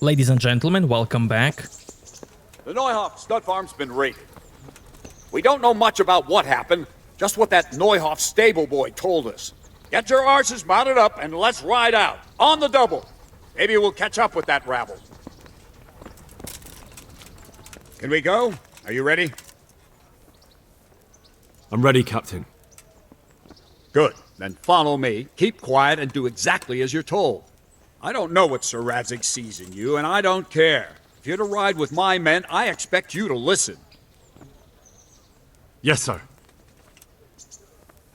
Ladies and gentlemen, welcome back. The Neuhoff stud farm's been raided. We don't know much about what happened, just what that Neuhoff stable boy told us. Get your arses mounted up and let's ride out. On the double. Maybe we'll catch up with that rabble. Can we go? Are you ready? I'm ready, Captain. Good. Then follow me, keep quiet, and do exactly as you're told. I don't know what Sir Radzig sees in you, and I don't care. If you're to ride with my men, I expect you to listen. Yes, sir.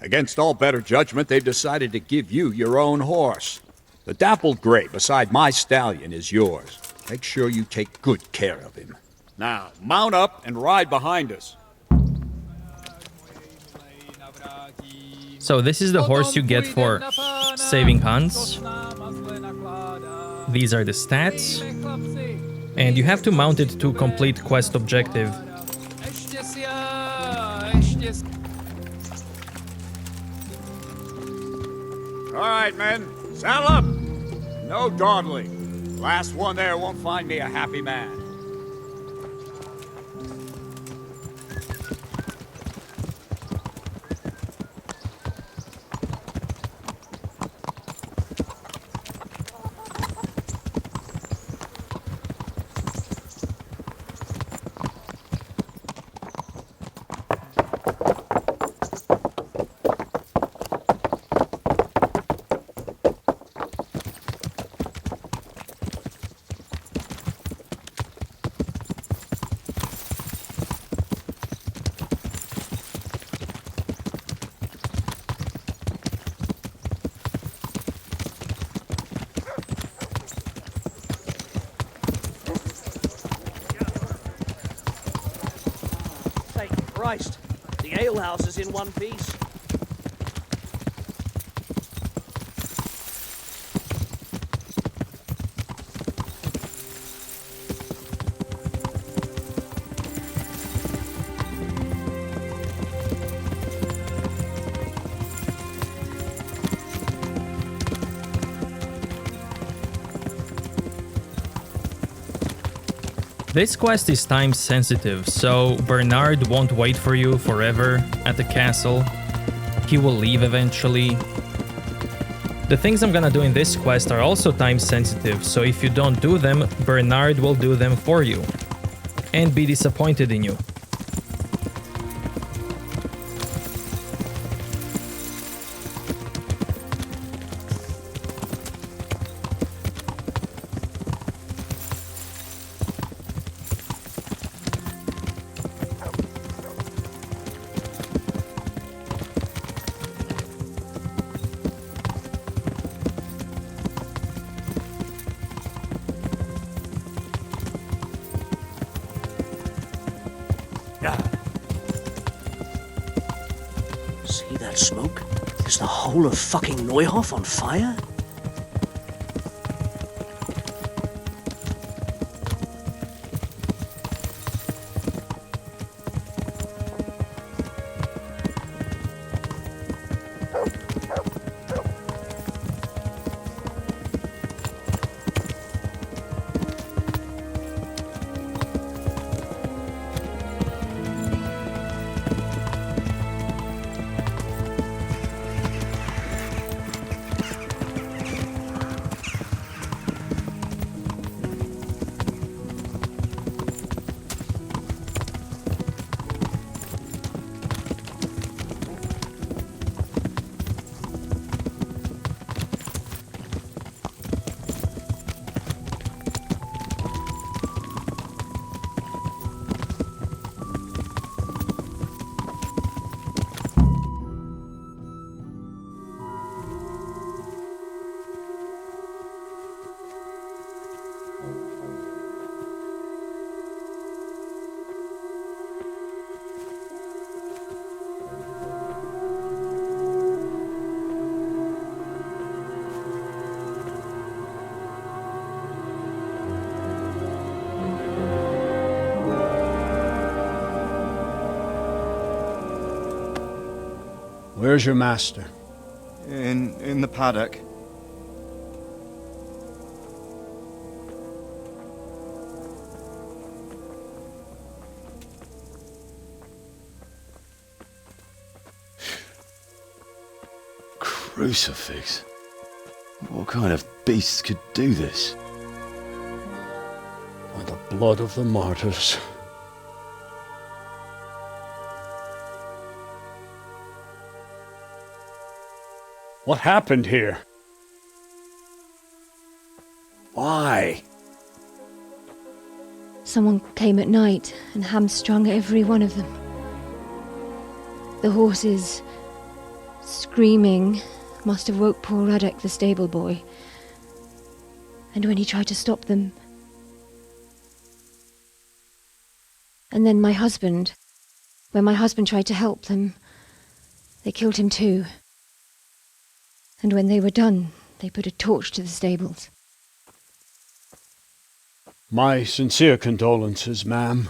Against all better judgment, they've decided to give you your own horse. The dappled gray beside my stallion is yours. Make sure you take good care of him. Now, mount up and ride behind us. So this is the horse you get for saving Hans. These are the stats. And you have to mount it to complete quest objective. All right, men. Saddle up! No dawdling. Last one there won't find me a happy man. Christ, the alehouse is in one piece. This quest is time sensitive, so Bernard won't wait for you forever at the castle. He will leave eventually. The things I'm gonna do in this quest are also time sensitive, so if you don't do them, Bernard will do them for you. And be disappointed in you. See that smoke? Is the whole of fucking Neuhoff on fire? Where's your master? In the paddock. Crucifix? What kind of beast could do this? By the blood of the martyrs. What happened here? Why? Someone came at night and hamstrung every one of them. The horses, screaming, must have woke poor Radek, the stable boy. And when he tried to stop them... And then my husband, when my husband tried to help them, they killed him too. And when they were done, they put a torch to the stables. My sincere condolences, ma'am.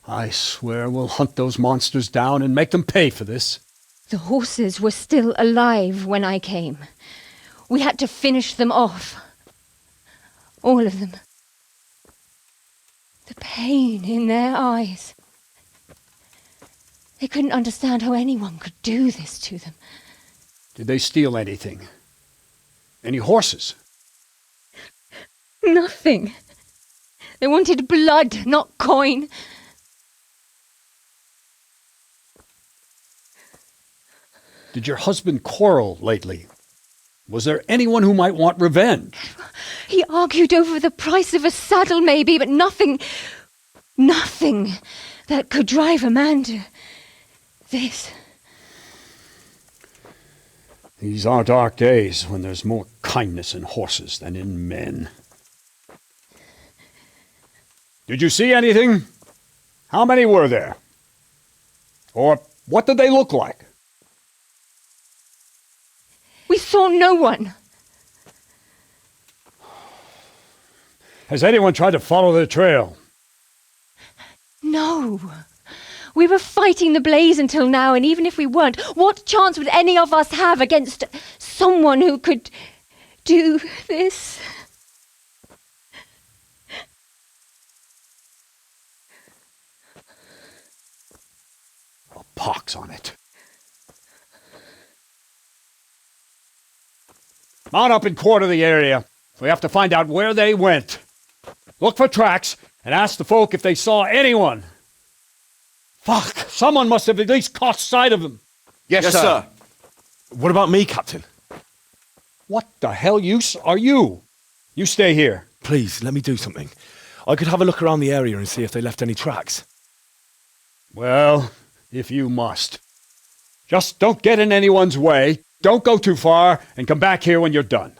I swear we'll hunt those monsters down and make them pay for this. The horses were still alive when I came. We had to finish them off. All of them. The pain in their eyes. They couldn't understand how anyone could do this to them. Did they steal anything? Any horses? Nothing. They wanted blood, not coin. Did your husband quarrel lately? Was there anyone who might want revenge? He argued over the price of a saddle, maybe, but nothing that could drive a man to this. These are dark days when there's more kindness in horses than in men. Did you see anything? How many were there? Or what did they look like? We saw no one. Has anyone tried to follow the trail? No. We were fighting the blaze until now, and even if we weren't, what chance would any of us have against someone who could do this? A pox on it. Mount up and quarter the area. We have to find out where they went. Look for tracks and ask the folk if they saw anyone. Fuck! Someone must have at least caught sight of them. Yes, sir. What about me, Captain? What the hell use are you? You stay here. Please, let me do something. I could have a look around the area and see if they left any tracks. Well, if you must. Just don't get in anyone's way, don't go too far, and come back here when you're done.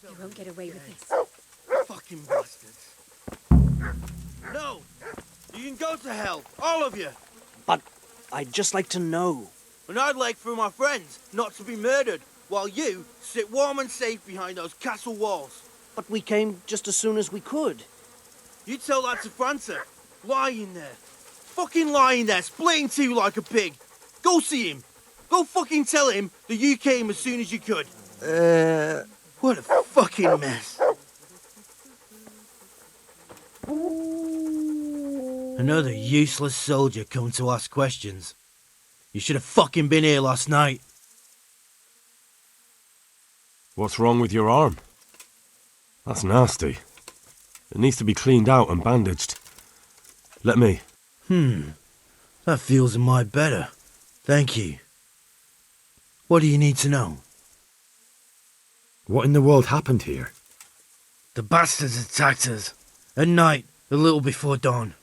You won't get away with this. Fucking bastards. No! You can go to hell, all of you! But I'd just like to know. And I'd like for my friends not to be murdered, while you sit warm and safe behind those castle walls. But we came just as soon as we could. You tell that to França. Lying there. Fucking lying there, splitting two like a pig. Go see him. Go fucking tell him that you came as soon as you could. What a fucking mess. Another useless soldier come to ask questions. You should have fucking been here last night. What's wrong with your arm? That's nasty. It needs to be cleaned out and bandaged. Let me. That feels a mite better. Thank you. What do you need to know? What in the world happened here? The bastards attacked us. At night, a little before dawn.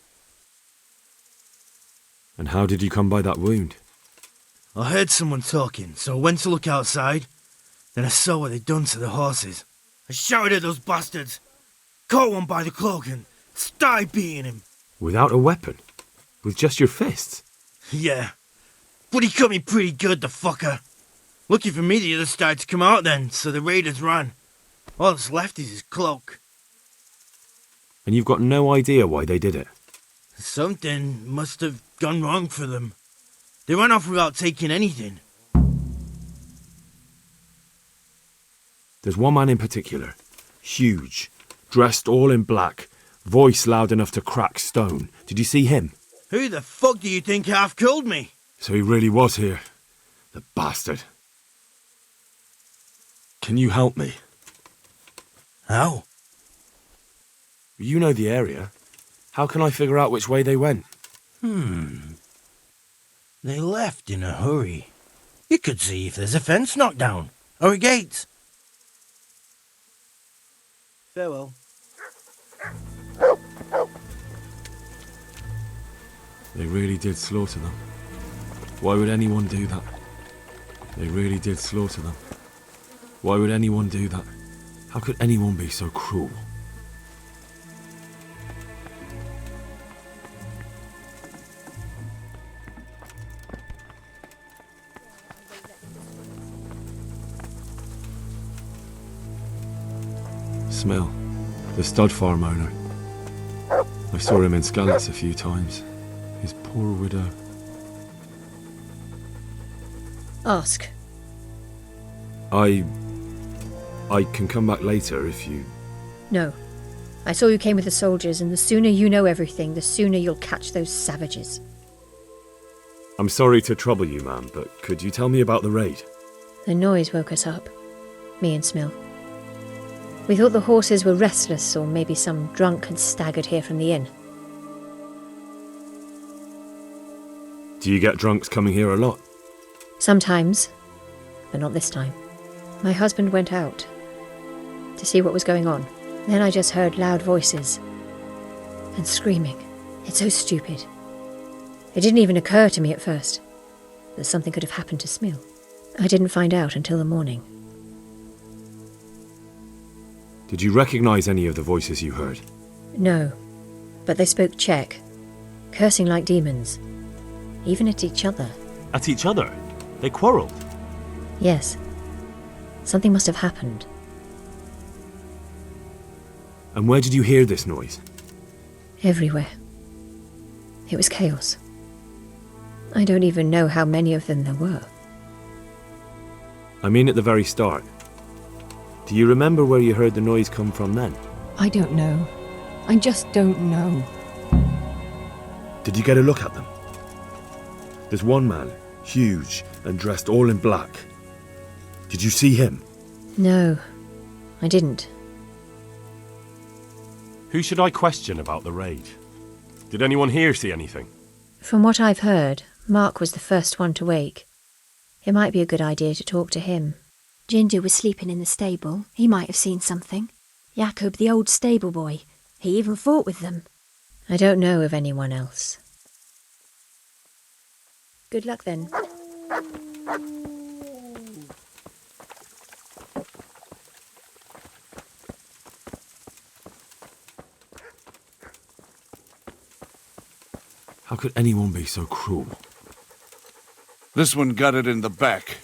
And how did you come by that wound? I heard someone talking, so I went to look outside. Then I saw what they'd done to the horses. I shouted at those bastards. Caught one by the cloak and started beating him. Without a weapon? With just your fists? Yeah. But he cut me pretty good, the fucker. Lucky for me the others started to come out then, so the raiders ran. All that's left is his cloak. And you've got no idea why they did it? Something must have gone wrong for them. They ran off without taking anything. There's one man in particular. Huge. dressed all in black, voice loud enough to crack stone. Did you see him? Who the fuck do you think half killed me? So he really was here. The bastard. Can you help me? How? You know the area. How can I figure out which way they went? They left in a hurry. You could see if there's a fence knocked down, or a gate. Farewell. They really did slaughter them. Why would anyone do that? They really did slaughter them. Why would anyone do that? How could anyone be so cruel? Smell. The stud farm owner. I saw him in Skalitz a few times. His poor widow. Ask. I can come back later if you... No. I saw you came with the soldiers, and the sooner you know everything, the sooner you'll catch those savages. I'm sorry to trouble you, ma'am, but could you tell me about the raid? The noise woke us up. Me and Smill. We thought the horses were restless, or maybe some drunk had staggered here from the inn. Do you get drunks coming here a lot? Sometimes, but not this time. My husband went out to see what was going on. Then I just heard loud voices and screaming. It's so stupid. It didn't even occur to me at first that something could have happened to Smill. I didn't find out until the morning. Did you recognize any of the voices you heard? No, but they spoke Czech, cursing like demons, even at each other. At each other? They quarreled? Yes. Something must have happened. And where did you hear this noise? Everywhere. It was chaos. I don't even know how many of them there were. I mean at the very start. Do you remember where you heard the noise come from then? I don't know. I just don't know. Did you get a look at them? There's one man, huge and dressed all in black. Did you see him? No, I didn't. Who should I question about the raid? Did anyone here see anything? From what I've heard, Mark was the first one to wake. It might be a good idea to talk to him. Ginger was sleeping in the stable. He might have seen something. Jakob, the old stable boy. He even fought with them. I don't know of anyone else. Good luck then. How could anyone be so cruel? This one got it in the back.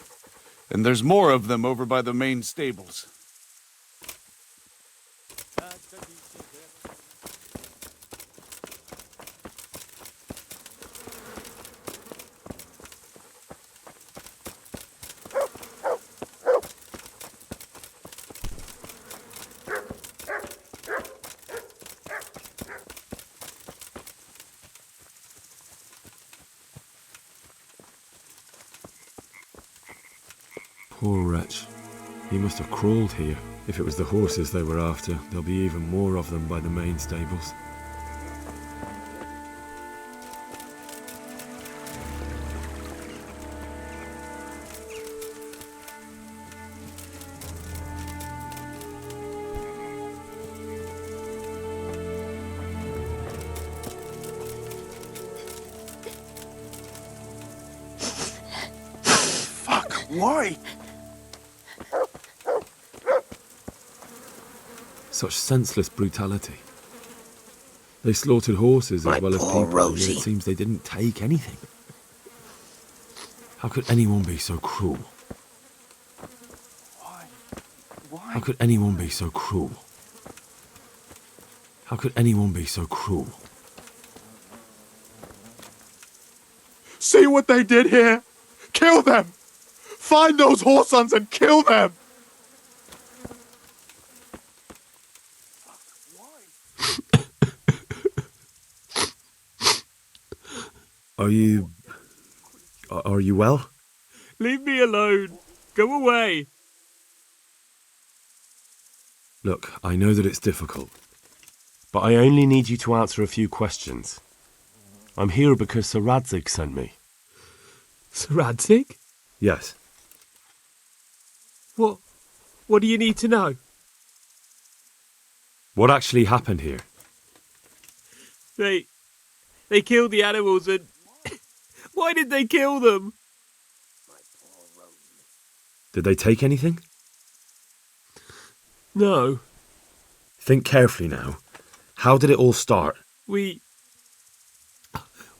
And there's more of them over by the main stables. Poor wretch. He must have crawled here. If it was the horses they were after, there'll be even more of them by the main stables. Fuck, why? Such senseless brutality. They slaughtered horses as well as people, and yet it seems they didn't take anything. How could anyone be so cruel? Why? How could anyone be so cruel? How could anyone be so cruel? See what they did here? Kill them! Find those whoresons and kill them! Are you... Are you well? Leave me alone. Go away. Look, I know that it's difficult, but I only need you to answer a few questions. I'm here because Sir Radzig sent me. Sir Radzig? Yes. What do you need to know? What actually happened here? They killed the animals and... Why did they kill them? Did they take anything? No. Think carefully now. How did it all start? We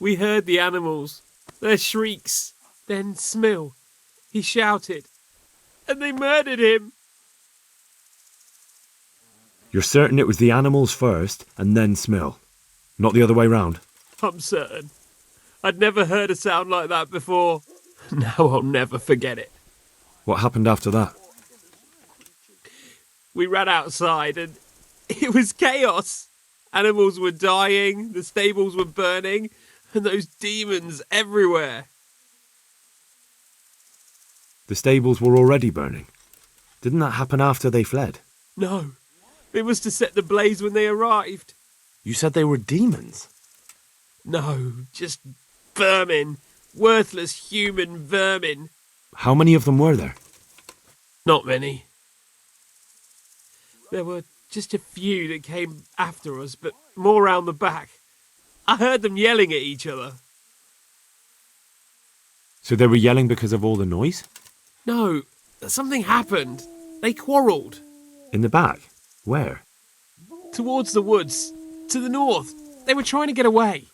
heard the animals, their shrieks, then Smill. He shouted, and they murdered him. You're certain it was the animals first, and then Smill? Not the other way round? I'm certain. I'd never heard a sound like that before. Now I'll never forget it. What happened after that? We ran outside and it was chaos. Animals were dying, the stables were burning, and those demons everywhere. The stables were already burning. Didn't that happen after they fled? No, they must have set the blaze when they arrived. You said they were demons? No, just vermin. Worthless human vermin. How many of them were there? Not many. There were just a few that came after us, but more round the back. I heard them yelling at each other. So they were yelling because of all the noise? No, something happened. They quarrelled. In the back? Where? Towards the woods. To the north. They were trying to get away.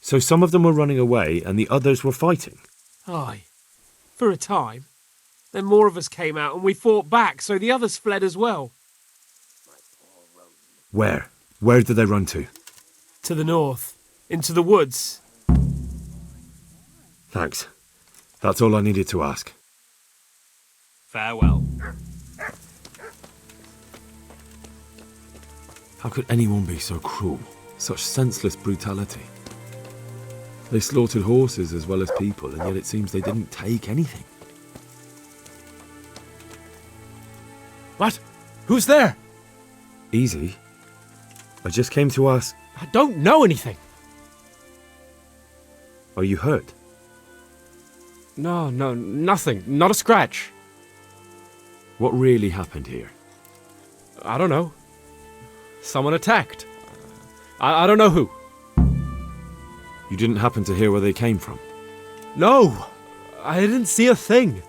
So some of them were running away and the others were fighting? Aye. For a time. Then more of us came out and we fought back, so the others fled as well. Where? Where did they run to? To the north. Into the woods. Thanks. That's all I needed to ask. Farewell. How could anyone be so cruel? Such senseless brutality. They slaughtered horses as well as people, and yet it seems they didn't take anything. What? Who's there? Easy. I just came to ask... I don't know anything. Are you hurt? No, nothing. Not a scratch. What really happened here? I don't know. Someone attacked. I don't know who. You didn't happen to hear where they came from? No! I didn't see a thing.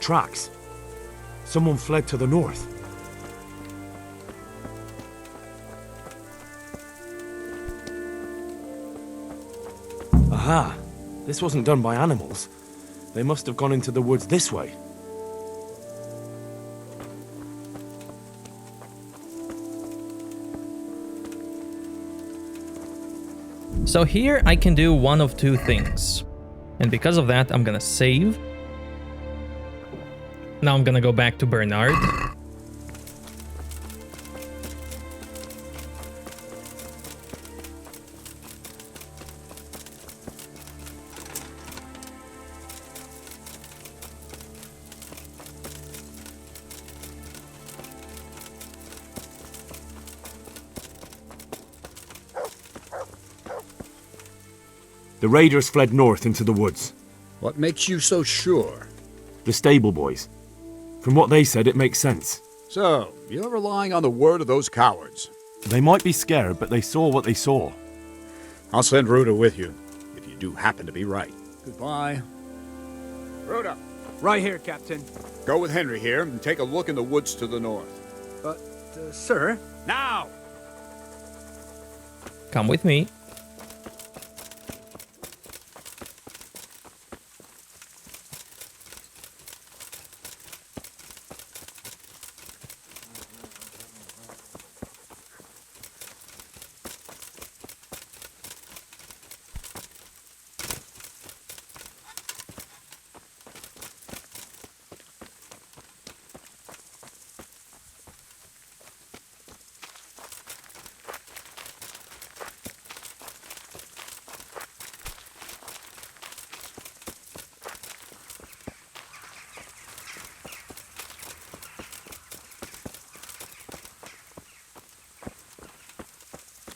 Tracks. Someone fled to the north. Aha! This wasn't done by animals. They must have gone into the woods this way. So here I can do one of two things. And because of that, I'm gonna save. Now I'm gonna go back to Bernard. The raiders fled north into the woods. What makes you so sure? The stable boys. From what they said, it makes sense. So, you're relying on the word of those cowards. They might be scared, but they saw what they saw. I'll send Rhoda with you, if you do happen to be right. Goodbye. Rhoda! Right here, Captain. Go with Henry here and take a look in the woods to the north. But, sir... Now! Come with me.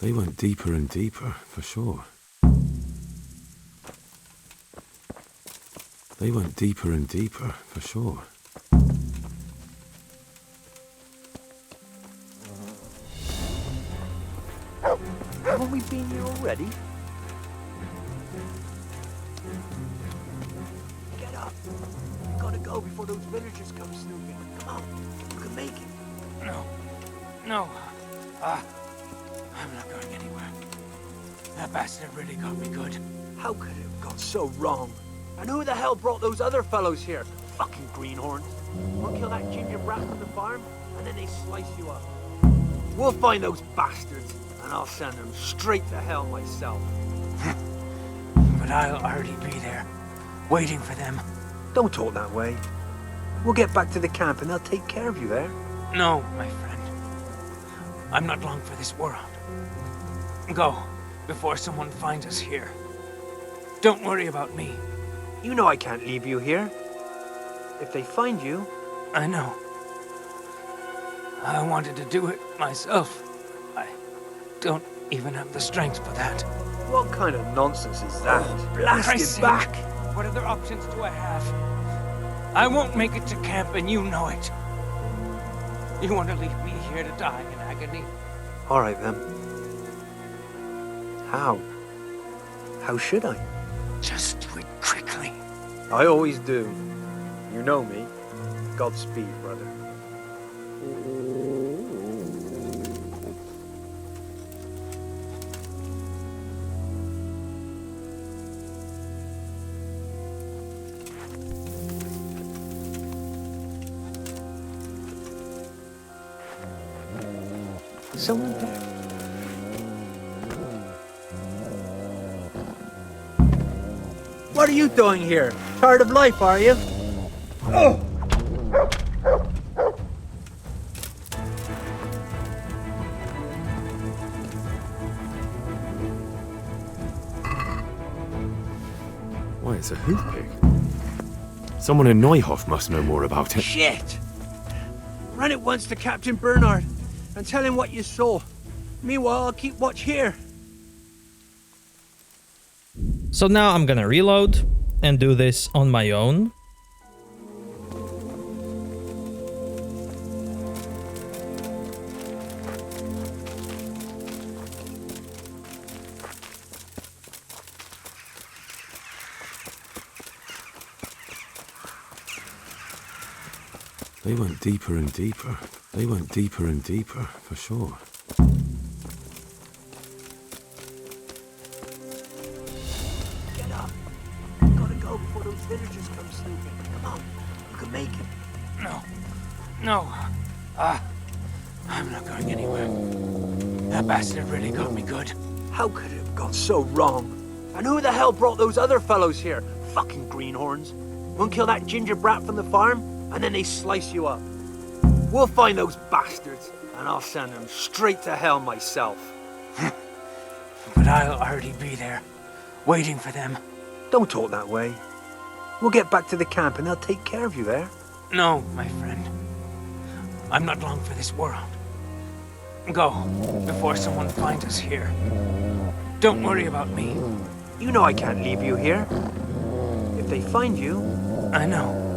They went deeper and deeper, for sure. They went deeper and deeper, for sure. Haven't we been here already? Get up. We gotta go before those villagers come snooping. Come on, you can make it. No. I'm not going anywhere. That bastard really got me good. How could it have gone so wrong? And who the hell brought those other fellows here? Fucking greenhorns. We'll kill that ginger brat from the farm, and then they slice you up. We'll find those bastards, and I'll send them straight to hell myself. But I'll already be there, waiting for them. Don't talk that way. We'll get back to the camp, and they'll take care of you there. No, my friend. I'm not long for this world. Go, before someone finds us here. Don't worry about me. You know I can't leave you here. If they find you... I know. I wanted to do it myself. I don't even have the strength for that. What kind of nonsense is that? Christ's Blast it back! sake, what other options do I have? I won't make it to camp and you know it. You want to leave me here to die in agony? All right, then. How? How should I? Just do it quickly. I always do. You know me. Godspeed, brother. Someone there. What are you doing here? Tired of life, are you? Oh! Why, it's a hoof pig. Someone in Neuhof must know more about it. Shit! Run at once to Captain Bernard and tell him what you saw. Meanwhile, I'll keep watch here. So now I'm gonna reload and do this on my own. They went deeper and deeper. They went deeper and deeper, for sure. Get up. We gotta go before those villagers come snooping. Come on, you can make it. No. I'm not going anywhere. That bastard really got me good. How could it have gone so wrong? And who the hell brought those other fellows here? Fucking greenhorns. We'll kill that ginger brat from the farm, and then they slice you up. We'll find those bastards, and I'll send them straight to hell myself. But I'll already be there, waiting for them. Don't talk that way. We'll get back to the camp, and they'll take care of you there. No, my friend. I'm not long for this world. Go, before someone finds us here. Don't worry about me. You know I can't leave you here. If they find you... I know.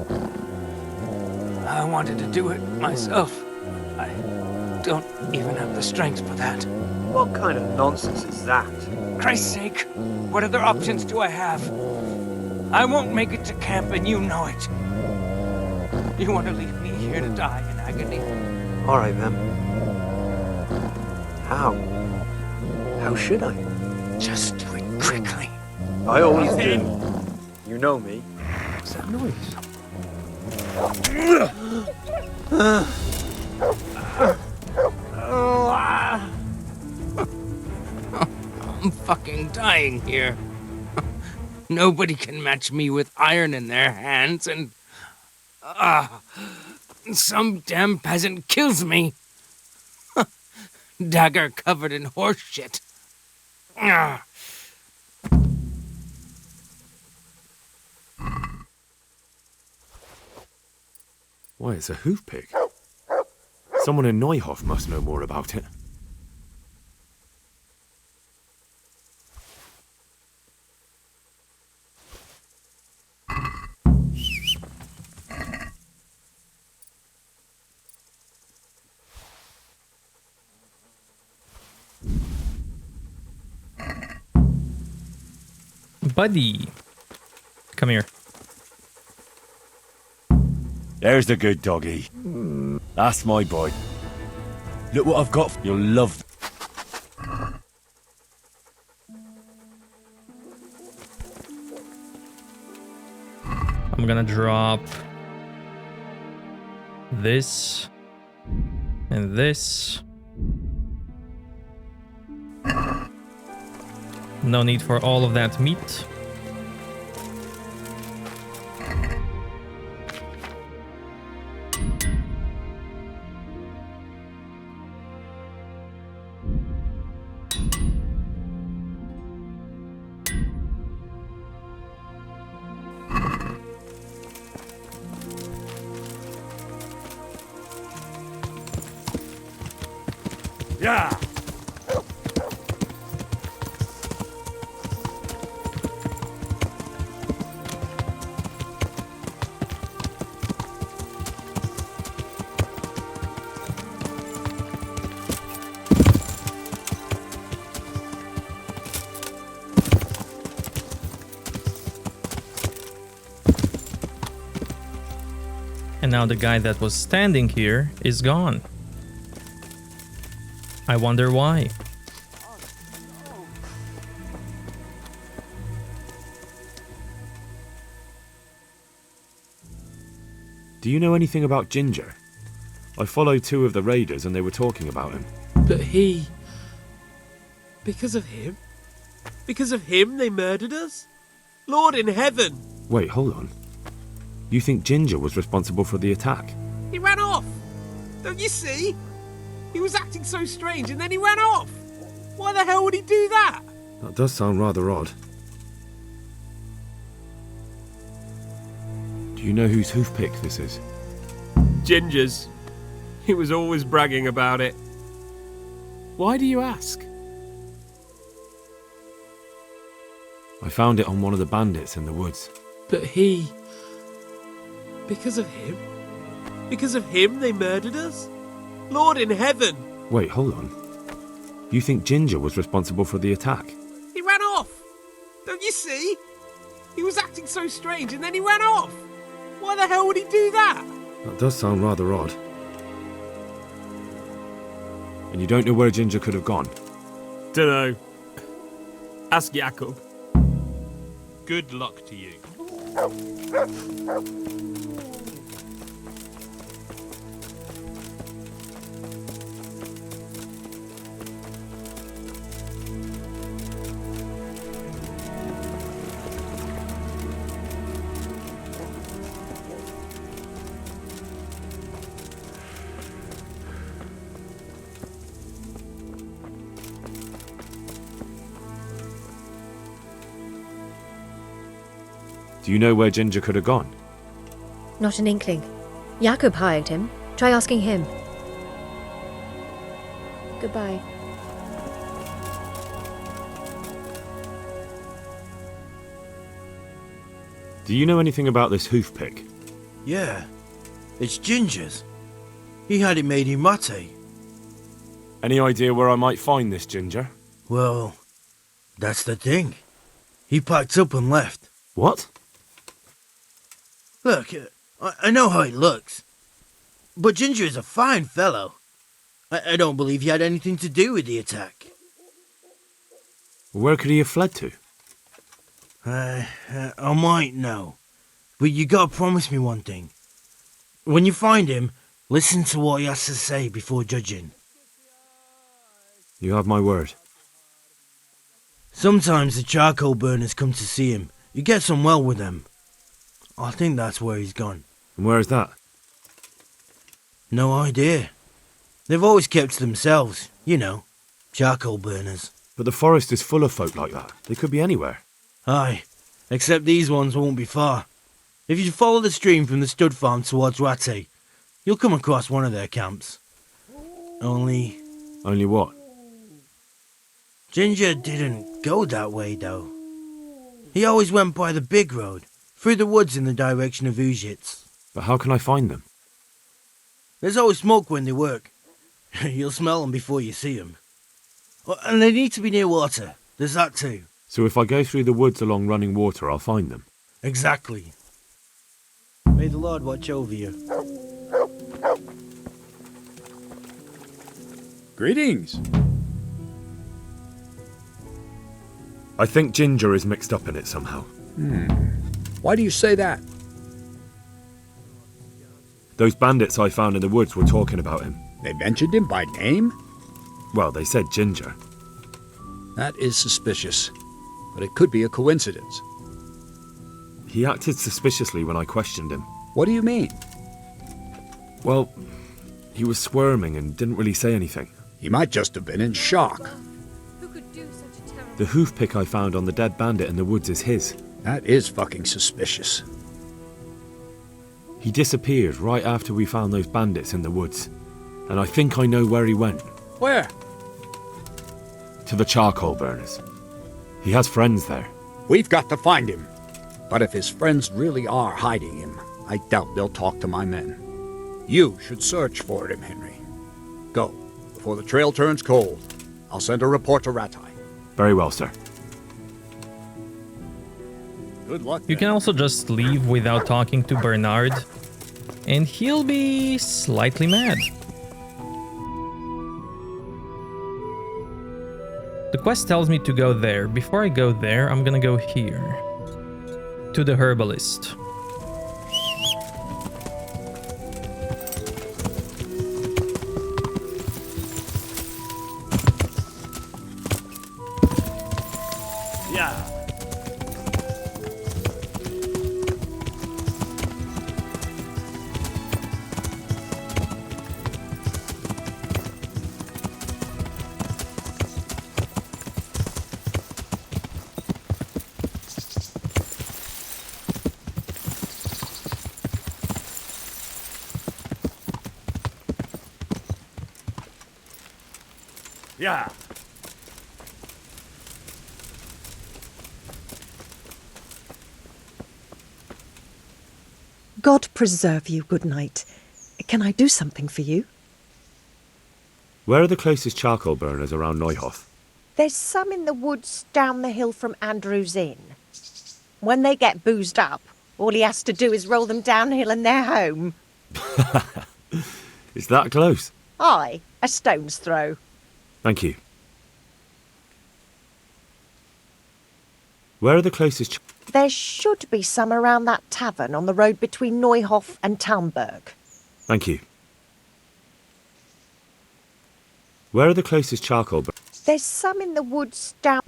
I wanted to do it myself. I don't even have the strength for that. What kind of nonsense is that? Christ's sake, what other options do I have? I won't make it to camp and you know it. You want to leave me here to die in agony? All right, then. How? How should I? Just do it quickly. I always do. You know me. What's that noise? I'm fucking dying here. Nobody can match me with iron in their hands, and some damn peasant kills me. Dagger covered in horse shit. Why, it's a hoof pig. Someone in Neuhof must know more about it. buddy. Come here. There's the good doggy. That's my boy. Look what I've got. You'll love. I'm gonna drop this and this. No need for all of that meat. Yeah. And now the guy that was standing here is gone. I wonder why. Do you know anything about Ginger? I followed 2 of the raiders and they were talking about him. But he... Because of him? Because of him they murdered us? Lord in heaven! Wait, hold on. You think Ginger was responsible for the attack? He ran off! Don't you see? He was acting so strange and then he ran off! Why the hell would he do that? That does sound rather odd. Do you know whose hoofpick this is? Ginger's. He was always bragging about it. Why do you ask? I found it on one of the bandits in the woods. But he... Because of him? Because of him they murdered us? Lord in heaven! Wait, hold on. You think Ginger was responsible for the attack? He ran off! Don't you see? He was acting so strange and then he ran off! Why the hell would he do that? That does sound rather odd. And you don't know where Ginger could have gone? Dunno. Ask Jakob. Good luck to you. Do you know where Ginger could have gone? Not an inkling. Jakob hired him. Try asking him. Goodbye. Do you know anything about this hoofpick? Yeah, it's Ginger's. He had it made in Mate. Any idea where I might find this Ginger? Well, that's the thing. He packed up and left. What? Look, I know how he looks. But Ginger is a fine fellow. I don't believe he had anything to do with the attack. Where could he have fled to? I might know. But you gotta promise me one thing. When you find him, listen to what he has to say before judging. You have my word. Sometimes the charcoal burners come to see him. You get on well with them. I think that's where he's gone. And where is that? No idea. They've always kept to themselves, you know, charcoal burners. But the forest is full of folk like that. They could be anywhere. Aye, except these ones won't be far. If you follow the stream from the stud farm towards Rate, you'll come across one of their camps. Only what? Ginger didn't go that way, though. He always went by the big road, through the woods in the direction of Ujits. But how can I find them? There's always smoke when they work. You'll smell them before you see them. Oh, and they need to be near water. There's that too. So if I go through the woods along running water, I'll find them? Exactly. May the Lord watch over you. Greetings. I think Ginger is mixed up in it somehow. Why do you say that? Those bandits I found in the woods were talking about him. They mentioned him by name? Well, they said Ginger. That is suspicious, but it could be a coincidence. He acted suspiciously when I questioned him. What do you mean? Well, he was squirming and didn't really say anything. He might just have been in shock. The hoof pick I found on the dead bandit in the woods is his. That is fucking suspicious. He disappeared right after we found those bandits in the woods. And I think I know where he went. Where? To the charcoal burners. He has friends there. We've got to find him. But if his friends really are hiding him, I doubt they'll talk to my men. You should search for him, Henry. Go, before the trail turns cold. I'll send a report to Ratai. Very well, sir. Good luck. You can also just leave without talking to Bernard, and he'll be slightly mad. The quest tells me to go there. Before I go there, I'm gonna go here. To the herbalist. Yeah. Yeah. God preserve you, good night. Can I do something for you? Where are the closest charcoal burners around Neuhof? There's some in the woods down the hill from Andrew's Inn. When they get boozed up, all he has to do is roll them downhill and they're home. Is that close? Aye, a stone's throw. Thank you. Where are the closest... There should be some around that tavern on the road between Neuhof and Talmberg. Thank you. Where are the closest charcoal burners? There's some in the woods down...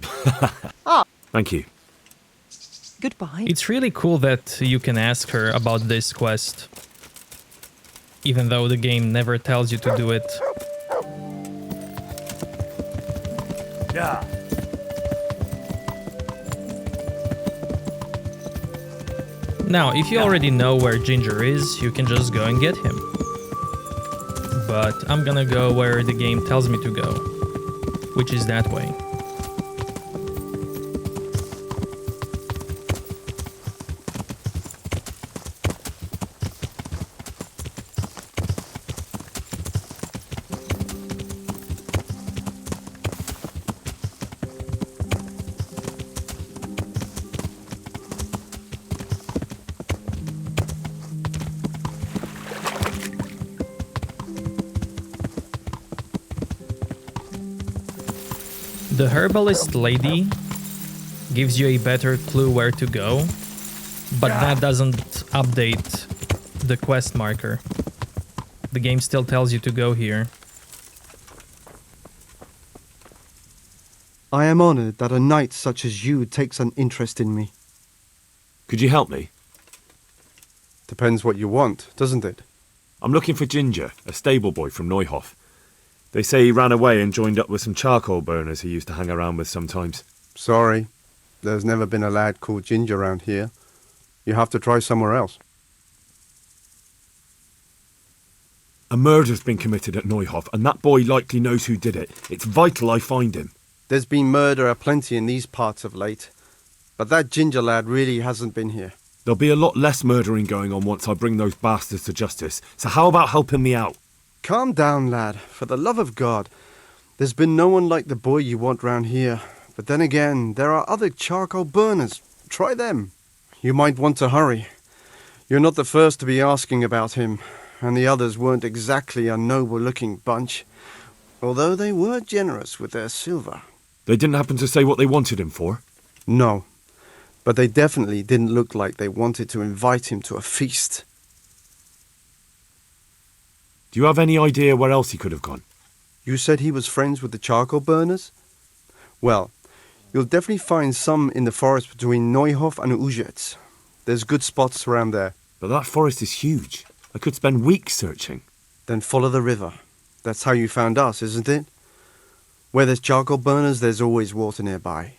Ah. Thank you. Goodbye. It's really cool that you can ask her about this quest, even though the game never tells you to do it. Yeah. Now, if you already know where Ginger is, you can just go and get him. But I'm gonna go where the game tells me to go, which is that way. The herbalist lady gives you a better clue where to go, but that doesn't update the quest marker. The game still tells you to go here. I am honored that a knight such as you takes an interest in me. Could you help me? Depends what you want, doesn't it? I'm looking for Ginger, a stable boy from Neuhof. They say he ran away and joined up with some charcoal burners he used to hang around with sometimes. Sorry, there's never been a lad called Ginger around here. You have to try somewhere else. A murder's been committed at Neuhof, and that boy likely knows who did it. It's vital I find him. There's been murder aplenty in these parts of late, but that Ginger lad really hasn't been here. There'll be a lot less murdering going on once I bring those bastards to justice, so how about helping me out? Calm down, lad, for the love of God. There's been no one like the boy you want round here. But then again, there are other charcoal burners. Try them. You might want to hurry. You're not the first to be asking about him, and the others weren't exactly a noble-looking bunch, although they were generous with their silver. They didn't happen to say what they wanted him for? No, but they definitely didn't look like they wanted to invite him to a feast. Do you have any idea where else he could have gone? You said he was friends with the charcoal burners? Well, you'll definitely find some in the forest between Neuhof and Ujetz. There's good spots around there. But that forest is huge. I could spend weeks searching. Then follow the river. That's how you found us, isn't it? Where there's charcoal burners, there's always water nearby.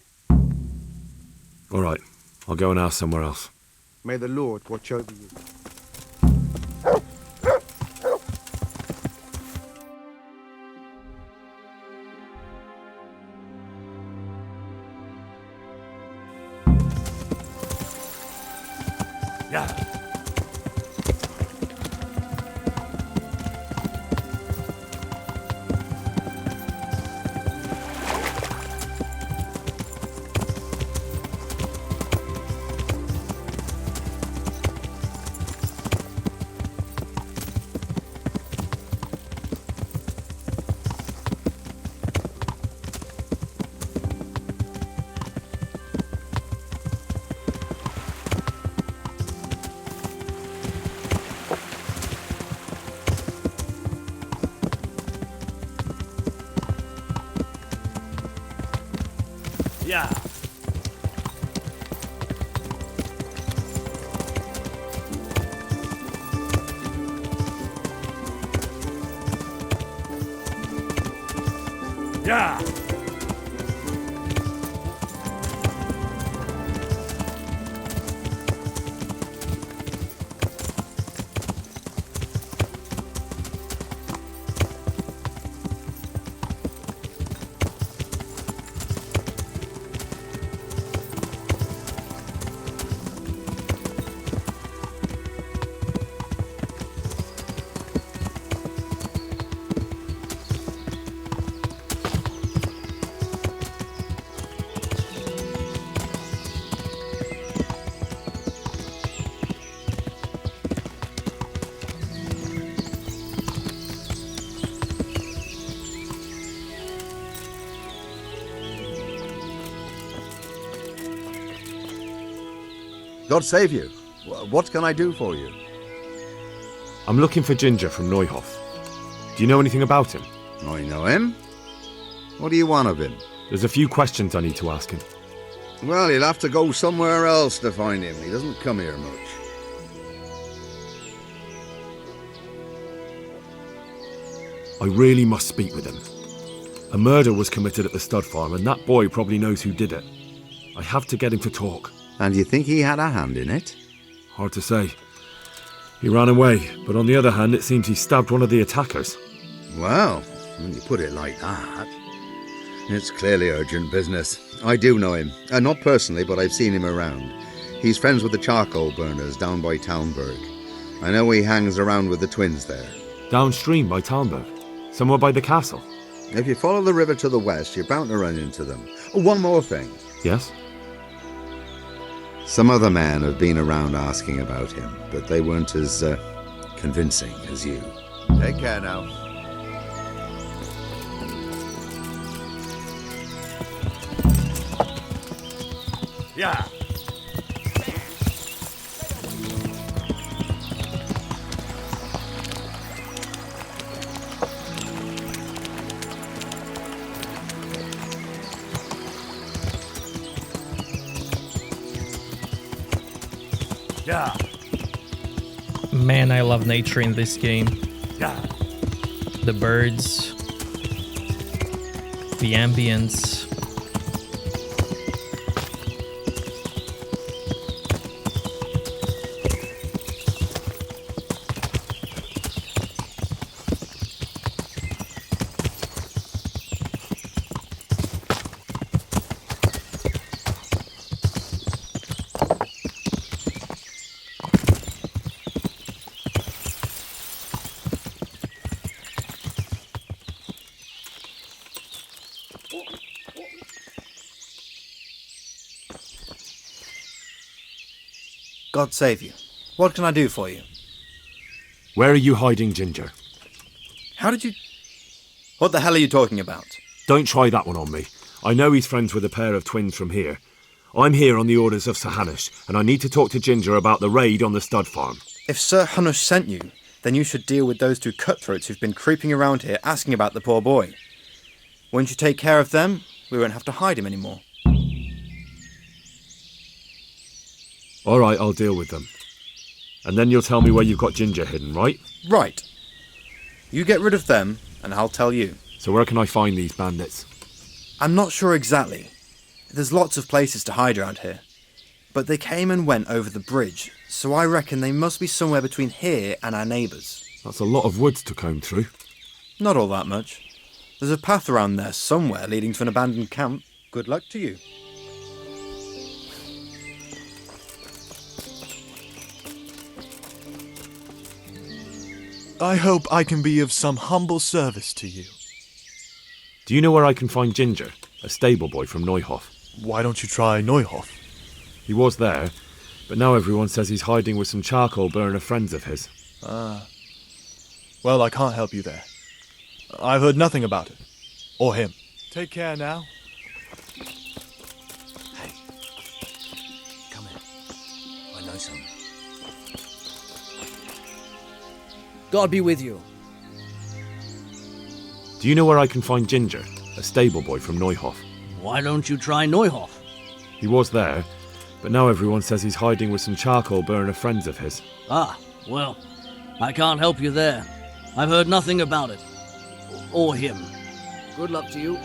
All right, I'll go and ask somewhere else. May the Lord watch over you. Yeah. Yeah. Yeah. God save you. What can I do for you? I'm looking for Ginger from Neuhof. Do you know anything about him? I know him. What do you want of him? There's a few questions I need to ask him. Well, you'll have to go somewhere else to find him. He doesn't come here much. I really must speak with him. A murder was committed at the stud farm, and that boy probably knows who did it. I have to get him to talk. And you think he had a hand in it? Hard to say. He ran away, but on the other hand, it seems he stabbed one of the attackers. Well, when you put it like that, it's clearly urgent business. I do know him. Not personally, but I've seen him around. He's friends with the charcoal burners down by Townburg. I know he hangs around with the twins there. Downstream by Townburg? Somewhere by the castle? If you follow the river to the west, you're bound to run into them. Oh, one more thing. Yes? Some other men have been around asking about him, but they weren't as convincing as you. Take care now. Yeah. Yeah. Man, I love nature in this game. Yeah. The birds, the ambience. God save you. What can I do for you? Where are you hiding Ginger? How did you... What the hell are you talking about? Don't try that one on me. I know he's friends with a pair of twins from here. I'm here on the orders of Sir Hanush, and I need to talk to Ginger about the raid on the stud farm. If Sir Hanush sent you, then you should deal with those two cutthroats who've been creeping around here asking about the poor boy. Once you take care of them, we won't have to hide him anymore. All right, I'll deal with them. And then you'll tell me where you've got Ginger hidden, right? Right. You get rid of them, and I'll tell you. So where can I find these bandits? I'm not sure exactly. There's lots of places to hide around here. But they came and went over the bridge, so I reckon they must be somewhere between here and our neighbours. That's a lot of woods to comb through. Not all that much. There's a path around there somewhere leading to an abandoned camp. Good luck to you. I hope I can be of some humble service to you. Do you know where I can find Ginger, a stable boy from Neuhof? Why don't you try Neuhof? He was there, but now everyone says he's hiding with some charcoal burner friends of his. Ah. Well, I can't help you there. I've heard nothing about it. Or him. Take care now. Hey. Come here. I know something. God be with you. Do you know where I can find Ginger, a stable boy from Neuhof? Why don't you try Neuhof? He was there, but now everyone says he's hiding with some charcoal burner friends of his. Ah, well, I can't help you there. I've heard nothing about it. Or him. Good luck to you.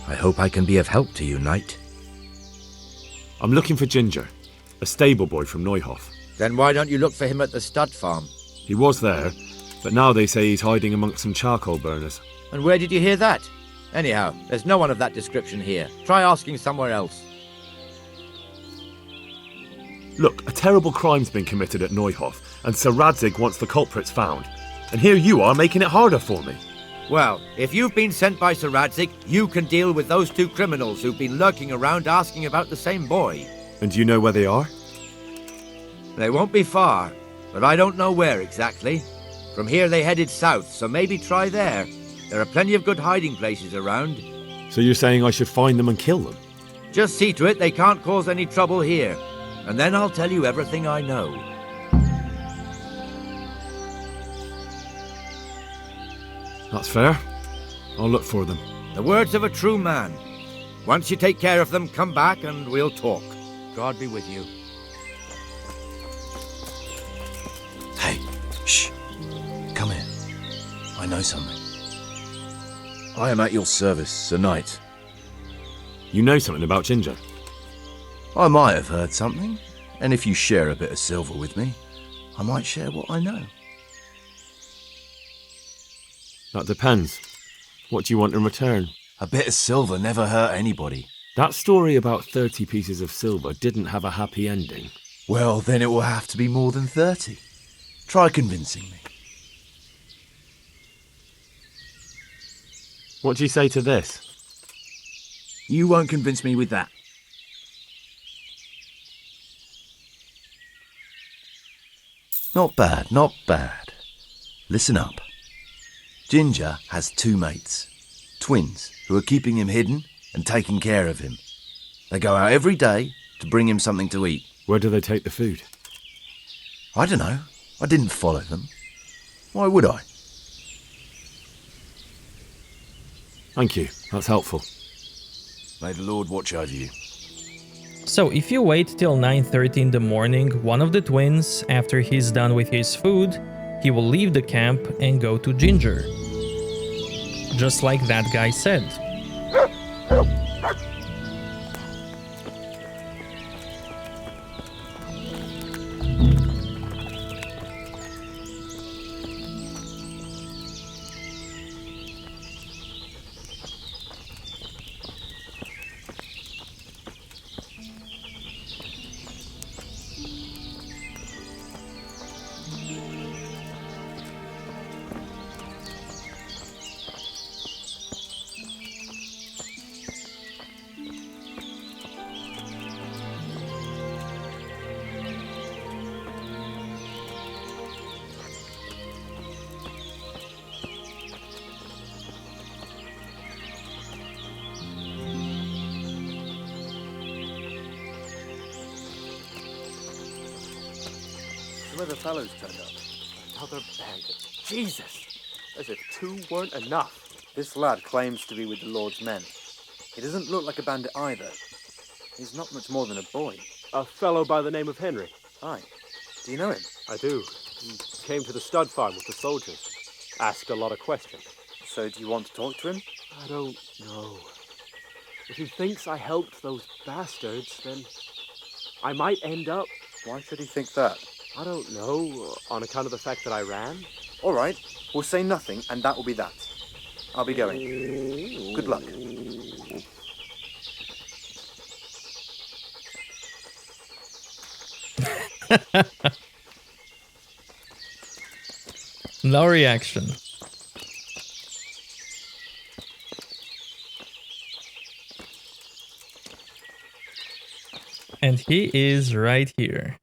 I hope I can be of help to you, knight. I'm looking for Ginger, a stable boy from Neuhof. Then why don't you look for him at the stud farm? He was there, but now they say he's hiding amongst some charcoal burners. And where did you hear that? Anyhow, there's no one of that description here. Try asking somewhere else. Look, a terrible crime's been committed at Neuhof, and Sir Radzig wants the culprits found. And here you are making it harder for me. Well, if you've been sent by Sir Radzig, you can deal with those two criminals who've been lurking around asking about the same boy. And do you know where they are? They won't be far, but I don't know where exactly. From here they headed south, so maybe try there. There are plenty of good hiding places around. So you're saying I should find them and kill them? Just see to it they can't cause any trouble here. And then I'll tell you everything I know. That's fair. I'll look for them. The words of a true man. Once you take care of them, come back and we'll talk. God be with you. Hey, shh. Come here. I know something. I am at your service, Sir Knight. You know something about Ginger? I might have heard something, and if you share a bit of silver with me, I might share what I know. That depends. What do you want in return? A bit of silver never hurt anybody. That story about 30 pieces of silver didn't have a happy ending. Well, then it will have to be more than 30. Try convincing me. What do you say to this? You won't convince me with that. Not bad, not bad. Listen up. Ginger has two mates, twins, who are keeping him hidden and taking care of him. They go out every day to bring him something to eat. Where do they take the food? I don't know. I didn't follow them. Why would I? Thank you. That's helpful. May the Lord watch over you. So if you wait till 9:30 in the morning, one of the twins, after he's done with his food, he will leave the camp and go to Ginger. Just like that guy said. other fellows turned up. Another bandit. Jesus! As if two weren't enough. This lad claims to be with the Lord's men. He doesn't look like a bandit either. He's not much more than a boy. A fellow by the name of Henry. Aye. Do you know him? I do. He came to the stud farm with the soldiers. Asked a lot of questions. So do you want to talk to him? I don't know. If he thinks I helped those bastards, then I might end up... Why should he think that? I don't know, on account of the fact that I ran. All right, we'll say nothing, and that will be that. I'll be going. Good luck. No reaction. And he is right here.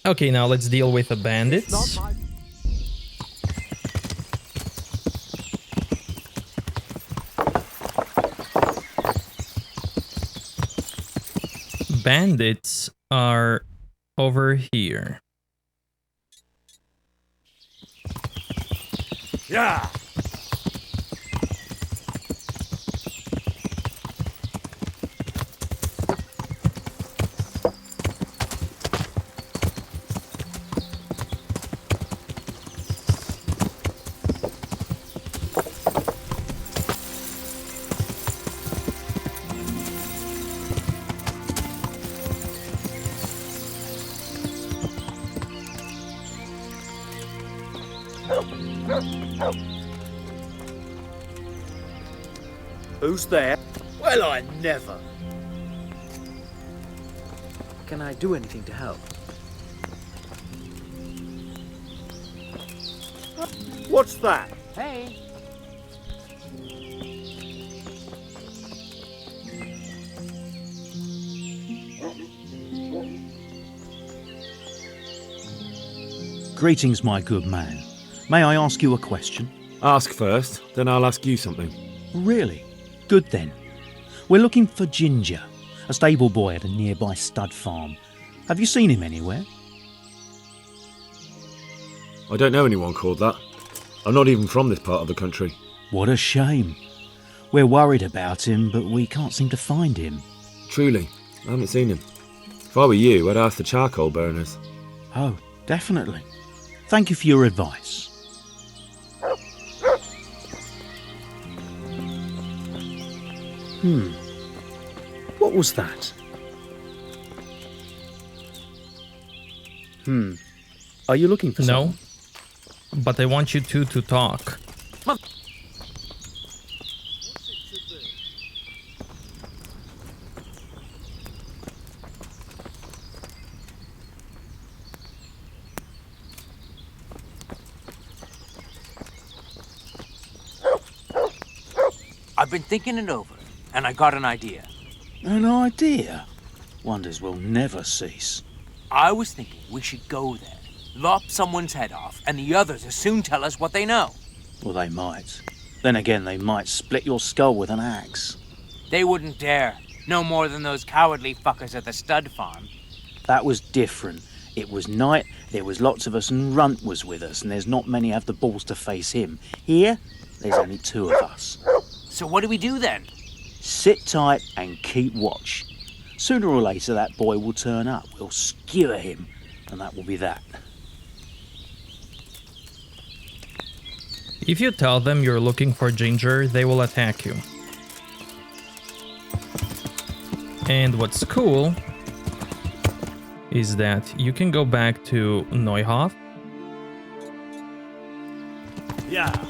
Okay, now let's deal with the bandits. Bandits are over here. Yeah. Who's there? Well, I never. Can I do anything to help? What's that? Hey. Greetings, my good man. May I ask you a question? Ask first, then I'll ask you something. Really? Good then. We're looking for Ginger, a stable boy at a nearby stud farm. Have you seen him anywhere? I don't know anyone called that. I'm not even from this part of the country. What a shame. We're worried about him, but we can't seem to find him. Truly, I haven't seen him. If I were you, I'd ask the charcoal burners. Oh, definitely. Thank you for your advice. What was that? Are you looking for No, but I want you two to talk. I've been thinking it over, and I got an idea. An idea? Wonders will never cease. I was thinking we should go there, lop someone's head off, and the others will soon tell us what they know. Well, they might. Then again, they might split your skull with an axe. They wouldn't dare. No more than those cowardly fuckers at the stud farm. That was different. It was night, there was lots of us, and Runt was with us, and there's not many have the balls to face him. Here, there's only two of us. So what do we do then? Sit tight and keep watch. Sooner or later, that boy will turn up. We'll skewer him, and that will be that. If you tell them you're looking for Ginger, they will attack you. And what's cool is that you can go back to Neuhof. Yeah.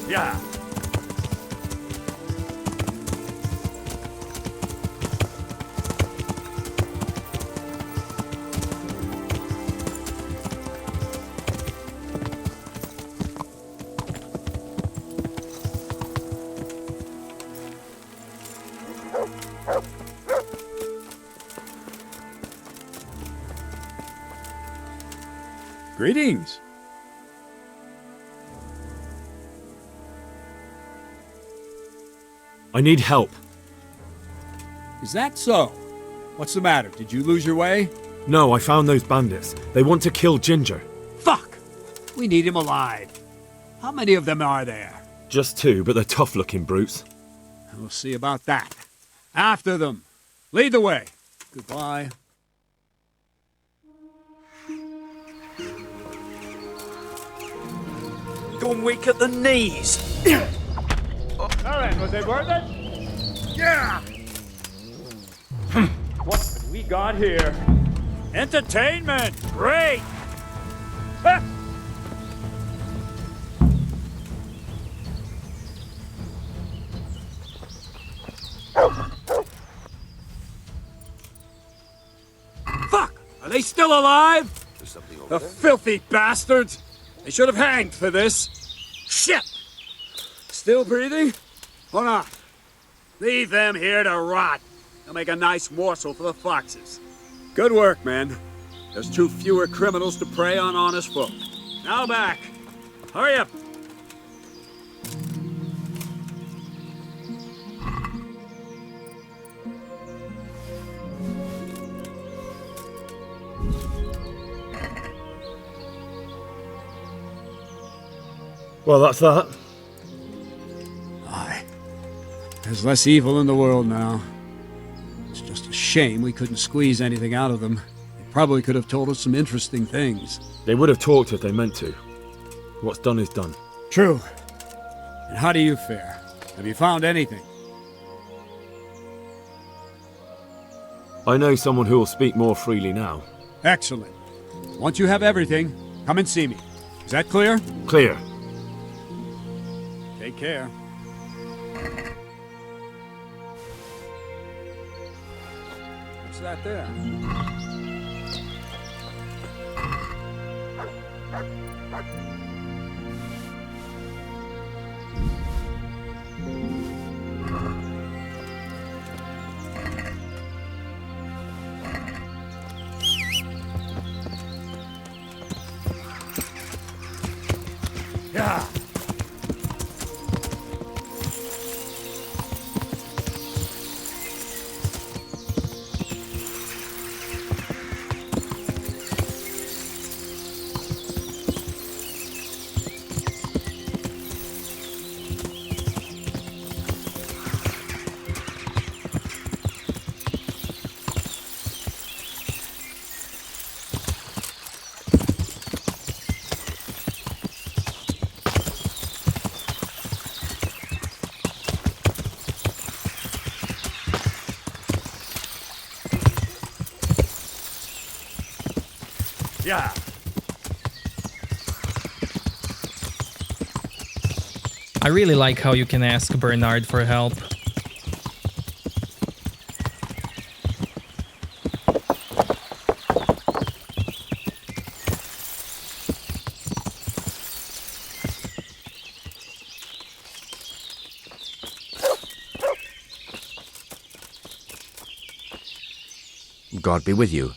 Yeah. Greetings. I need help. Is that so? What's the matter? Did you lose your way? No, I found those bandits. They want to kill Ginger. Fuck! We need him alive. How many of them are there? Just 2, but they're tough-looking brutes. We'll see about that. After them. Lead the way. Goodbye. Gone weak at the knees. Alright, was it worth it? Yeah! What have we got here? Entertainment! Great! Ah! Fuck! Are they still alive? The filthy bastards! They should have hanged for this. Shit! Still breathing? Or not? Leave them here to rot. They'll make a nice morsel for the foxes. Good work, men. There's 2 fewer criminals to prey on honest folk. Now back. Hurry up. Well, that's that. Aye. There's less evil in the world now. It's just a shame we couldn't squeeze anything out of them. They probably could have told us some interesting things. They would have talked if they meant to. What's done is done. True. And how do you fare? Have you found anything? I know someone who will speak more freely now. Excellent. Once you have everything, come and see me. Is that clear? Clear. Take care. What's that there? Yeah. Yeah. I really like how you can ask Bernard for help. God be with you.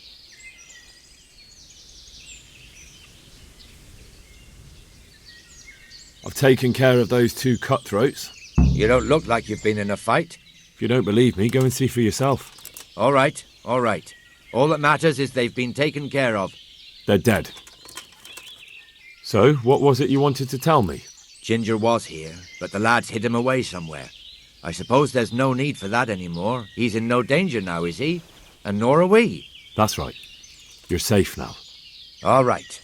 I've taken care of those 2 cutthroats. You don't look like you've been in a fight. If you don't believe me, go and see for yourself. All right, all right. All that matters is they've been taken care of. They're dead. So, what was it you wanted to tell me? Ginger was here, but the lads hid him away somewhere. I suppose there's no need for that anymore. He's in no danger now, is he? And nor are we. That's right. You're safe now. All right.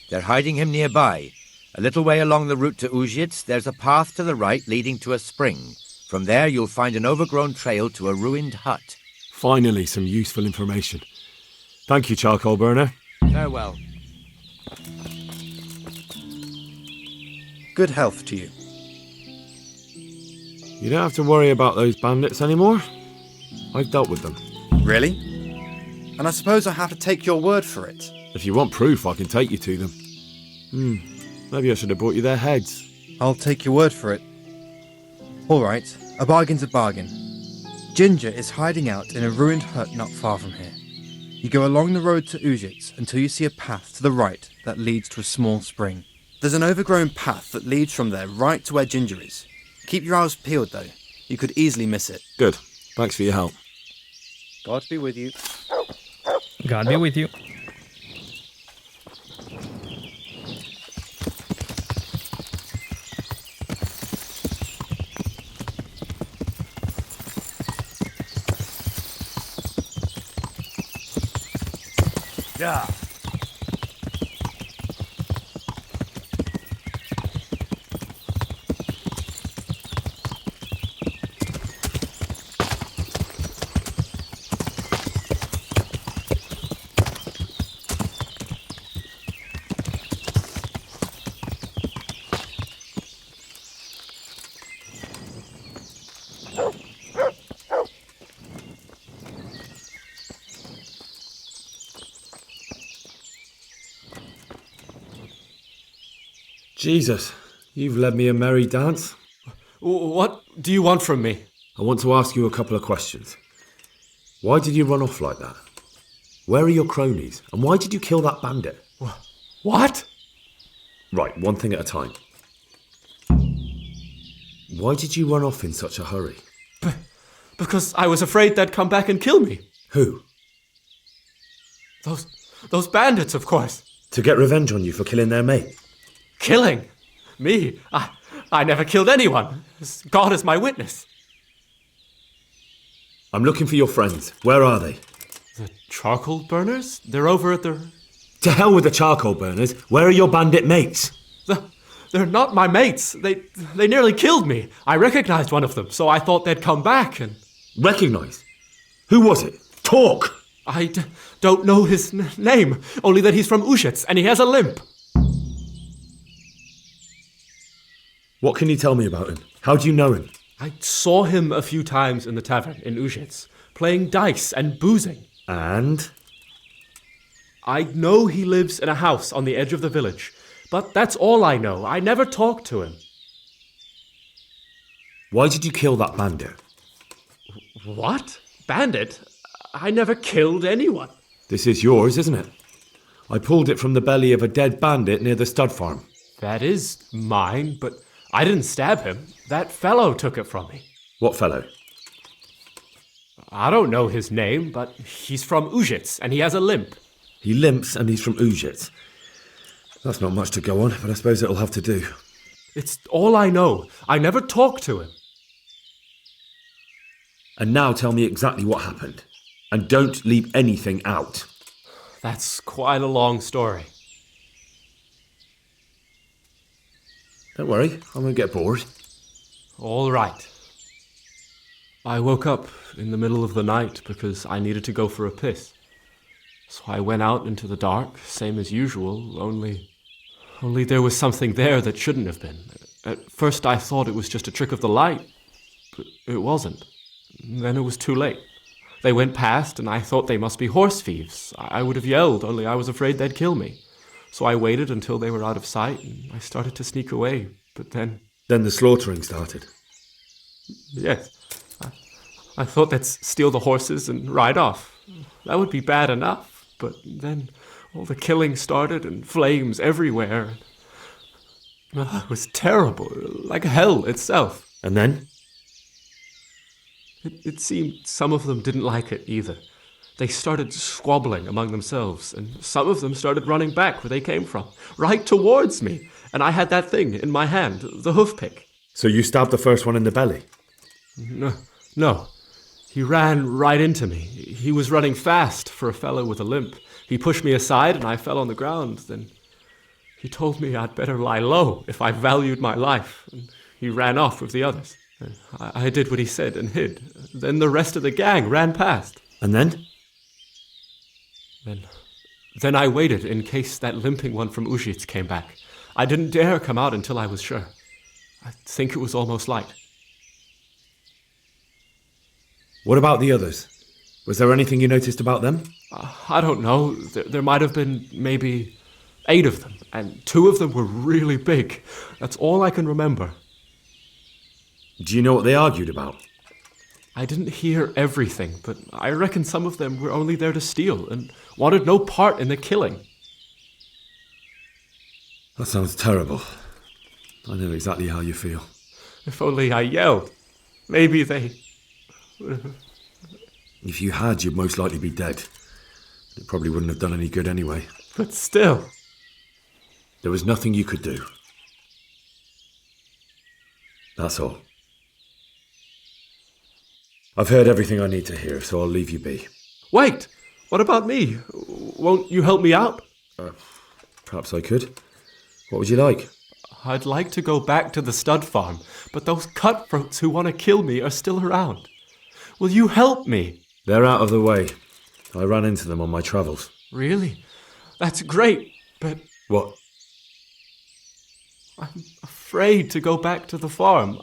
They're hiding him nearby. A little way along the route to Uzhitz, there's a path to the right leading to a spring. From there, you'll find an overgrown trail to a ruined hut. Finally, some useful information. Thank you, charcoal burner. Farewell. Good health to you. You don't have to worry about those bandits anymore. I've dealt with them. Really? And I suppose I have to take your word for it. If you want proof, I can take you to them. Maybe I should have brought you their heads. I'll take your word for it. All right, a bargain's a bargain. Ginger is hiding out in a ruined hut not far from here. You go along the road to Ujits until you see a path to the right that leads to a small spring. There's an overgrown path that leads from there right to where Ginger is. Keep your eyes peeled, though. You could easily miss it. Good. Thanks for your help. God be with you. God be with you. Yeah. Jesus, you've led me a merry dance. What do you want from me? I want to ask you a couple of questions. Why did you run off like that? Where are your cronies? And why did you kill that bandit? What? Right, one thing at a time. Why did you run off in such a hurry? Because I was afraid they'd come back and kill me. Who? Those bandits, of course. To get revenge on you for killing their mate? Killing? Me? I never killed anyone. God is my witness. I'm looking for your friends. Where are they? The charcoal burners? They're over at the... To hell with the charcoal burners. Where are your bandit mates? They're not my mates. They nearly killed me. I recognized one of them, so I thought they'd come back and... Recognized? Who was it? Talk! I don't know his name, only that he's from Ujits and he has a limp. What can you tell me about him? How do you know him? I saw him a few times in the tavern in Ujits, playing dice and boozing. And? I know he lives in a house on the edge of the village, but that's all I know. I never talked to him. Why did you kill that bandit? What? Bandit? I never killed anyone. This is yours, isn't it? I pulled it from the belly of a dead bandit near the stud farm. That is mine, but I didn't stab him. That fellow took it from me. What fellow? I don't know his name, but he's from Ujits, and he has a limp. He limps and he's from Ujits. That's not much to go on, but I suppose it'll have to do. It's all I know. I never talked to him. And now tell me exactly what happened. And don't leave anything out. That's quite a long story. Don't worry, I won't get bored. All right. I woke up in the middle of the night because I needed to go for a piss. So I went out into the dark, same as usual, only there was something there that shouldn't have been. At first I thought it was just a trick of the light, but it wasn't. Then it was too late. They went past and I thought they must be horse thieves. I would have yelled, only I was afraid they'd kill me. So I waited until they were out of sight and I started to sneak away, but then... Then the slaughtering started? Yes. I thought they'd steal the horses and ride off. That would be bad enough, but then all the killing started and flames everywhere. It was terrible, like hell itself. And then? It seemed some of them didn't like it either. They started squabbling among themselves, and some of them started running back where they came from, right towards me. And I had that thing in my hand, the hoof pick. So you stabbed the first one in the belly? No. He ran right into me. He was running fast for a fellow with a limp. He pushed me aside and I fell on the ground. Then he told me I'd better lie low if I valued my life. And he ran off with the others. I did what he said and hid. Then the rest of the gang ran past. And then? Then I waited in case that limping one from Ujits came back. I didn't dare come out until I was sure. I think it was almost light. What about the others? Was there anything you noticed about them? I don't know. There might have been maybe 8 of them, and 2 of them were really big. That's all I can remember. Do you know what they argued about? I didn't hear everything, but I reckon some of them were only there to steal and wanted no part in the killing. That sounds terrible. I know exactly how you feel. If only I yelled. Maybe they... If you had, you'd most likely be dead. It probably wouldn't have done any good anyway. But still... There was nothing you could do. That's all. I've heard everything I need to hear, so I'll leave you be. Wait! What about me? Won't you help me out? Perhaps I could. What would you like? I'd like to go back to the stud farm, but those cutthroats who want to kill me are still around. Will you help me? They're out of the way. I ran into them on my travels. Really? That's great, but... What? I'm afraid to go back to the farm.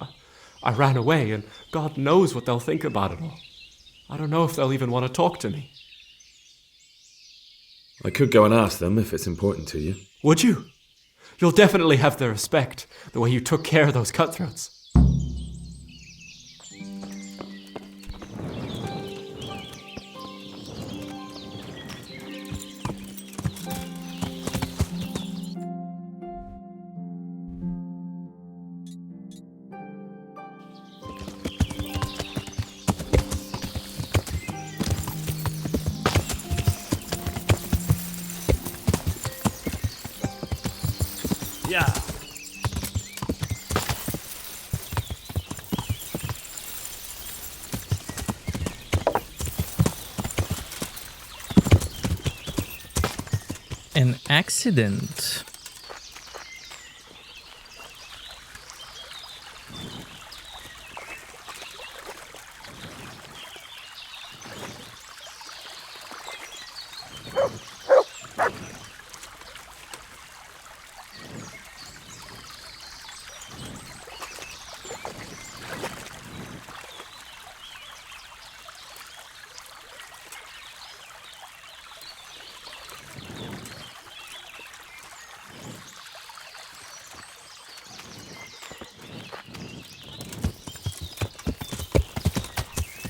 I ran away, and God knows what they'll think about it all. I don't know if they'll even want to talk to me. I could go and ask them if it's important to you. Would you? You'll definitely have their respect, the way you took care of those cutthroats. Yeah. An accident.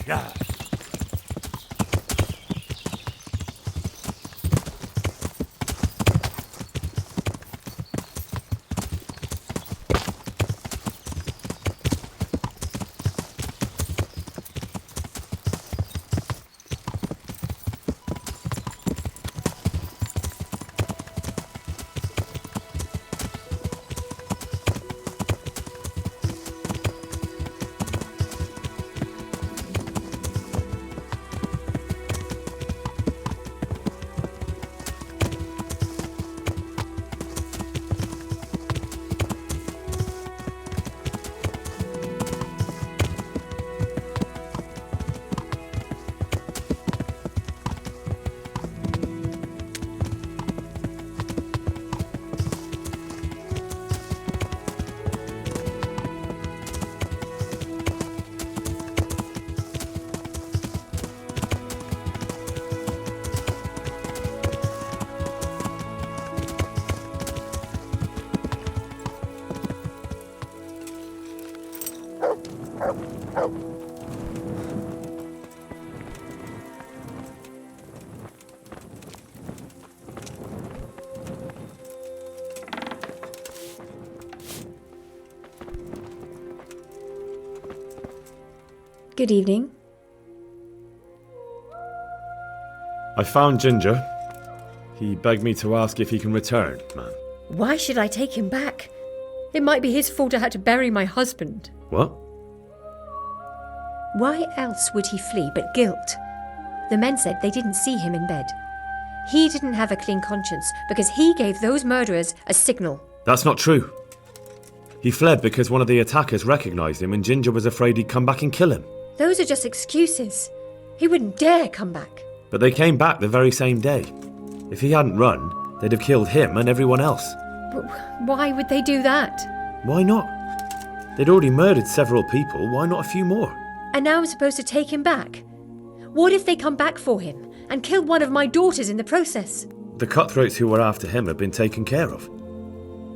Yeah. Good evening. I found Ginger. He begged me to ask if he can return, man. Why should I take him back? It might be his fault I had to bury my husband. What? Why else would he flee but guilt? The men said they didn't see him in bed. He didn't have a clean conscience because he gave those murderers a signal. That's not true. He fled because one of the attackers recognised him and Ginger was afraid he'd come back and kill him. Those are just excuses. He wouldn't dare come back. But they came back the very same day. If he hadn't run, they'd have killed him and everyone else. But why would they do that? Why not? They'd already murdered several people, why not a few more? And now I'm supposed to take him back? What if they come back for him and kill one of my daughters in the process? The cutthroats who were after him have been taken care of.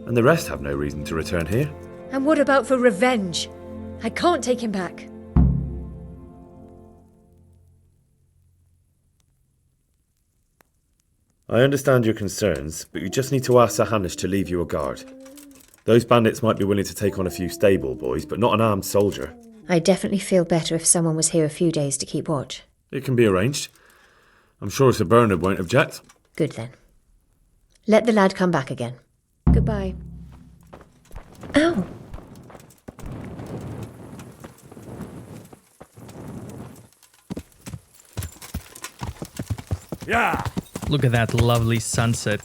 And the rest have no reason to return here. And what about for revenge? I can't take him back. I understand your concerns, but you just need to ask Sir Hanish to leave you a guard. Those bandits might be willing to take on a few stable boys, but not an armed soldier. I'd definitely feel better if someone was here a few days to keep watch. It can be arranged. I'm sure Sir Bernard won't object. Good then. Let the lad come back again. Goodbye. Ow! Yeah! Look at that lovely sunset.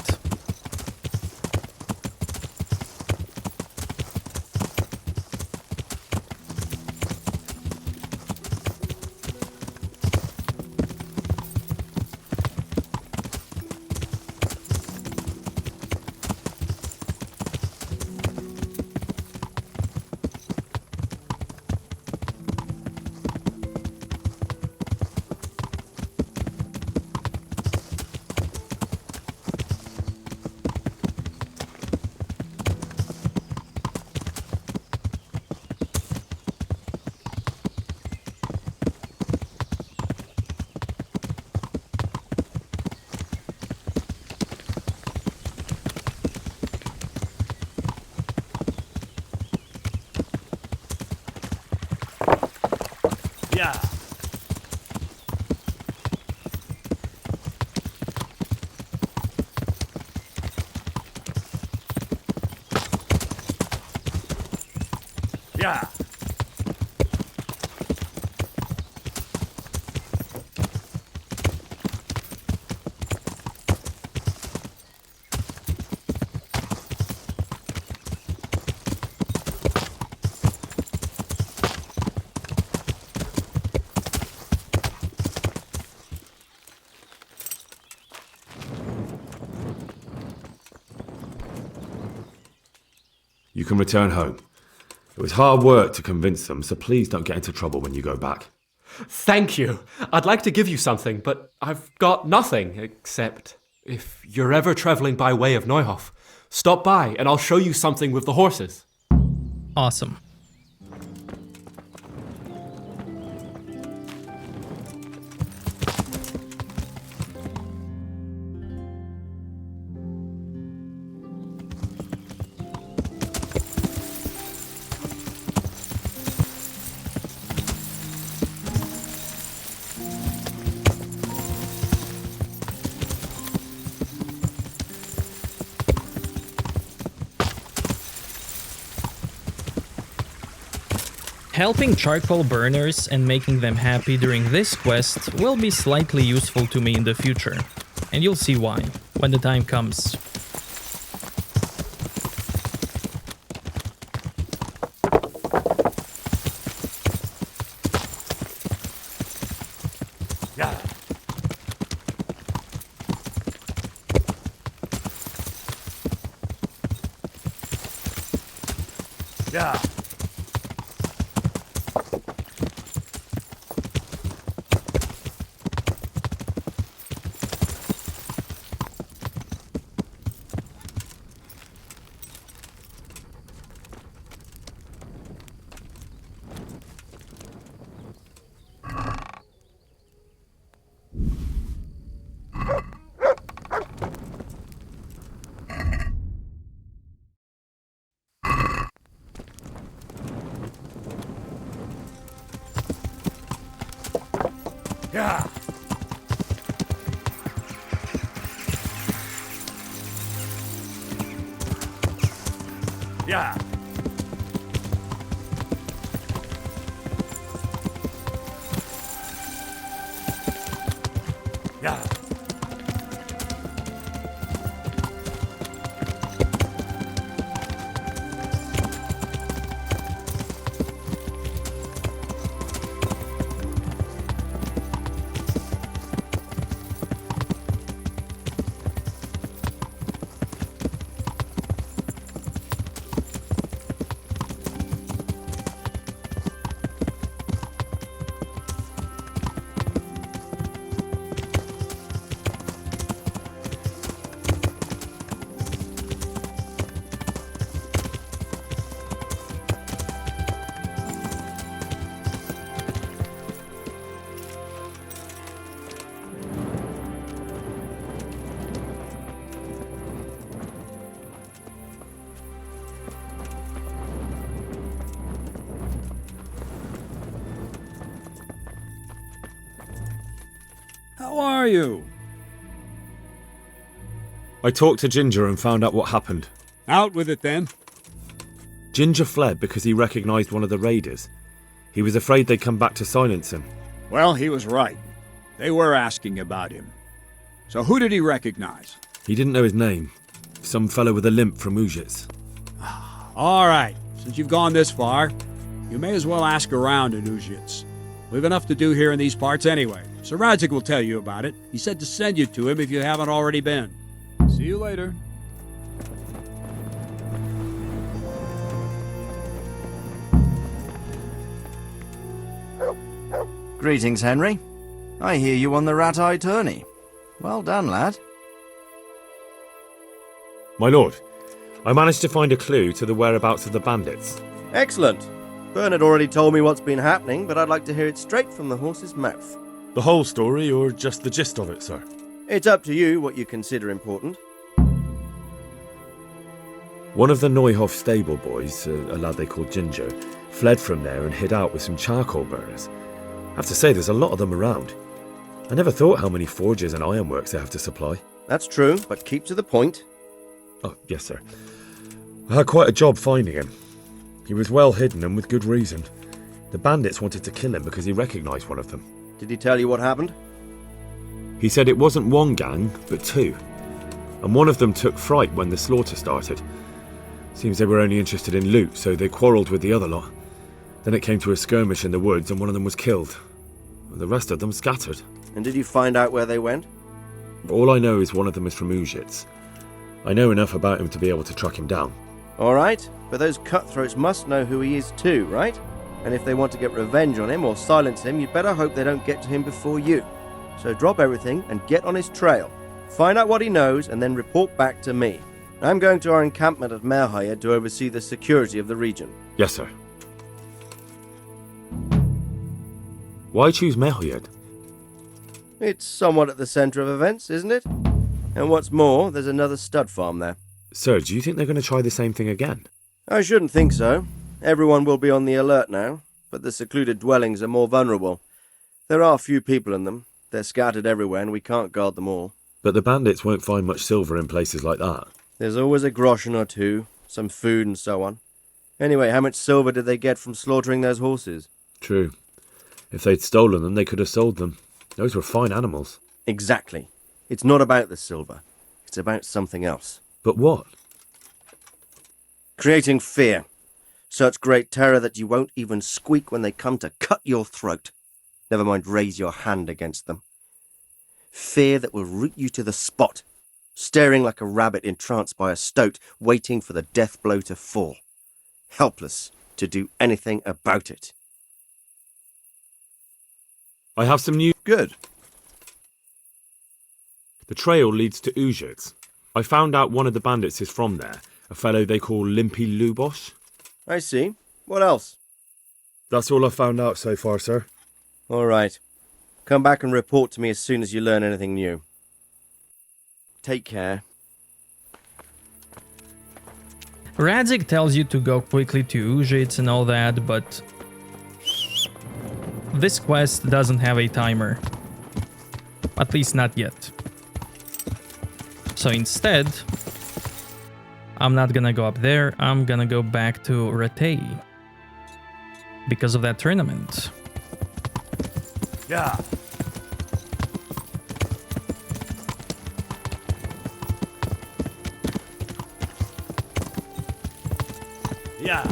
Yeah! Yeah! You can return home. It was hard work to convince them, so please don't get into trouble when you go back. Thank you. I'd like to give you something, but I've got nothing, except if you're ever travelling by way of Neuhof, stop by and I'll show you something with the horses. Awesome. Helping charcoal burners and making them happy during this quest will be slightly useful to me in the future, and you'll see why, when the time comes. Yeah! Yeah! Yeah! Yeah! Yeah! How are you? I talked to Ginger and found out what happened. Out with it then. Ginger fled because he recognised one of the raiders. He was afraid they'd come back to silence him. Well, he was right. They were asking about him. So who did he recognize? He didn't know his name. Some fellow with a limp from Ujits. All right. Since you've gone this far, you may as well ask around in Ujits. We've enough to do here in these parts anyway. Sir Radzik will tell you about it. He said to send you to him if you haven't already been. See you later. Greetings, Henry. I hear you on the rat-eye tourney. Well done, lad. My lord, I managed to find a clue to the whereabouts of the bandits. Excellent. Bernard already told me what's been happening, but I'd like to hear it straight from the horse's mouth. The whole story, or just the gist of it, sir? It's up to you what you consider important. One of the Neuhoff stable boys, a lad they called Ginger, fled from there and hid out with some charcoal burners. I have to say, there's a lot of them around. I never thought how many forges and ironworks they have to supply. That's true, but keep to the point. Oh, yes, sir. I had quite a job finding him. He was well hidden and with good reason. The bandits wanted to kill him because he recognised one of them. Did he tell you what happened? He said it wasn't one gang, but two. And one of them took fright when the slaughter started. Seems they were only interested in loot, so they quarrelled with the other lot. Then it came to a skirmish in the woods and one of them was killed. The rest of them scattered. And did you find out where they went? All I know is one of them is from Ujits. I know enough about him to be able to track him down. All right, but those cutthroats must know who he is too, right? And if they want to get revenge on him or silence him, you'd better hope they don't get to him before you. So drop everything and get on his trail. Find out what he knows and then report back to me. I'm going to our encampment at Merhayed to oversee the security of the region. Yes, sir. Why choose Merhayed? It's somewhat at the centre of events, isn't it? And what's more, there's another stud farm there. Sir, do you think they're going to try the same thing again? I shouldn't think so. Everyone will be on the alert now, but the secluded dwellings are more vulnerable. There are few people in them. They're scattered everywhere and we can't guard them all. But the bandits won't find much silver in places like that. There's always a groschen or two, some food and so on. Anyway, how much silver did they get from slaughtering those horses? True. If they'd stolen them, they could have sold them. Those were fine animals. Exactly. It's not about the silver. It's about something else. But what? Creating fear. Such great terror that you won't even squeak when they come to cut your throat. Never mind raise your hand against them. Fear that will root you to the spot, staring like a rabbit entranced by a stoat, waiting for the death blow to fall. Helpless to do anything about it. I have some news. Good. The trail leads to Ujits. I found out one of the bandits is from there, a fellow they call Limpy Lubosh. I see. What else? That's all I've found out so far, sir. All right. Come back and report to me as soon as you learn anything new. Take care. Radzik tells you to go quickly to Ujits and all that, but this quest doesn't have a timer. At least not yet. So instead, I'm not gonna go up there, I'm gonna go back to Ratay. Because of that tournament. Yeah. Yeah.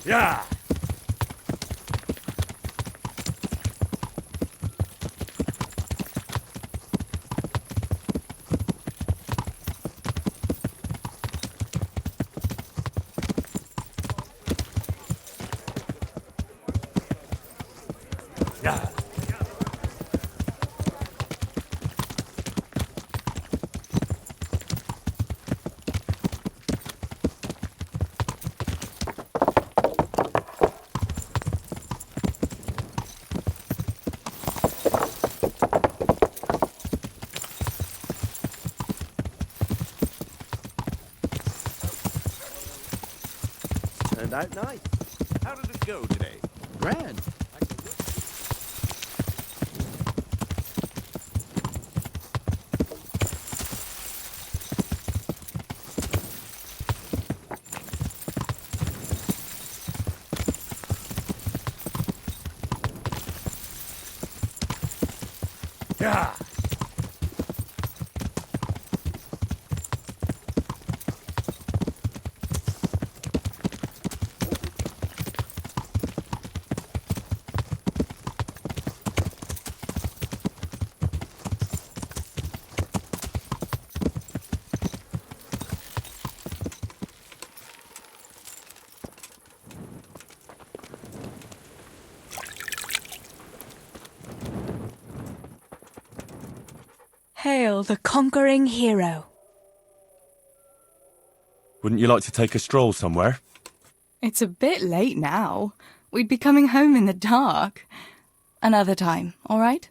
Yeah. Turned out nice. How did it go today? Grand. Yeah. Hail the conquering hero. Wouldn't you like to take a stroll somewhere? It's a bit late now. We'd be coming home in the dark. Another time, all right?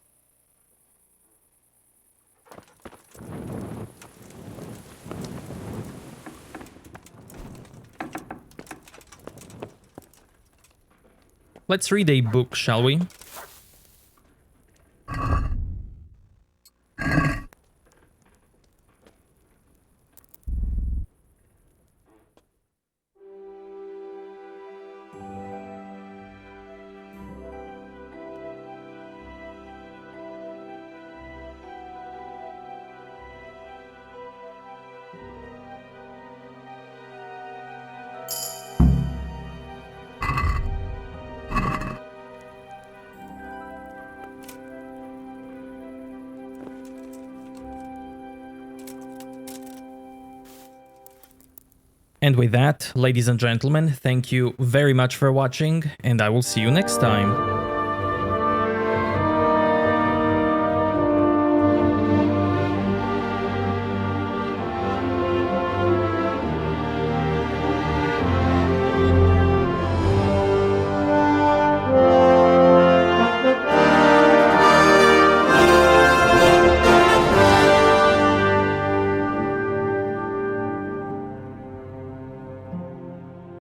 Let's read a book, shall we? And with that, ladies and gentlemen, thank you very much for watching, and I will see you next time.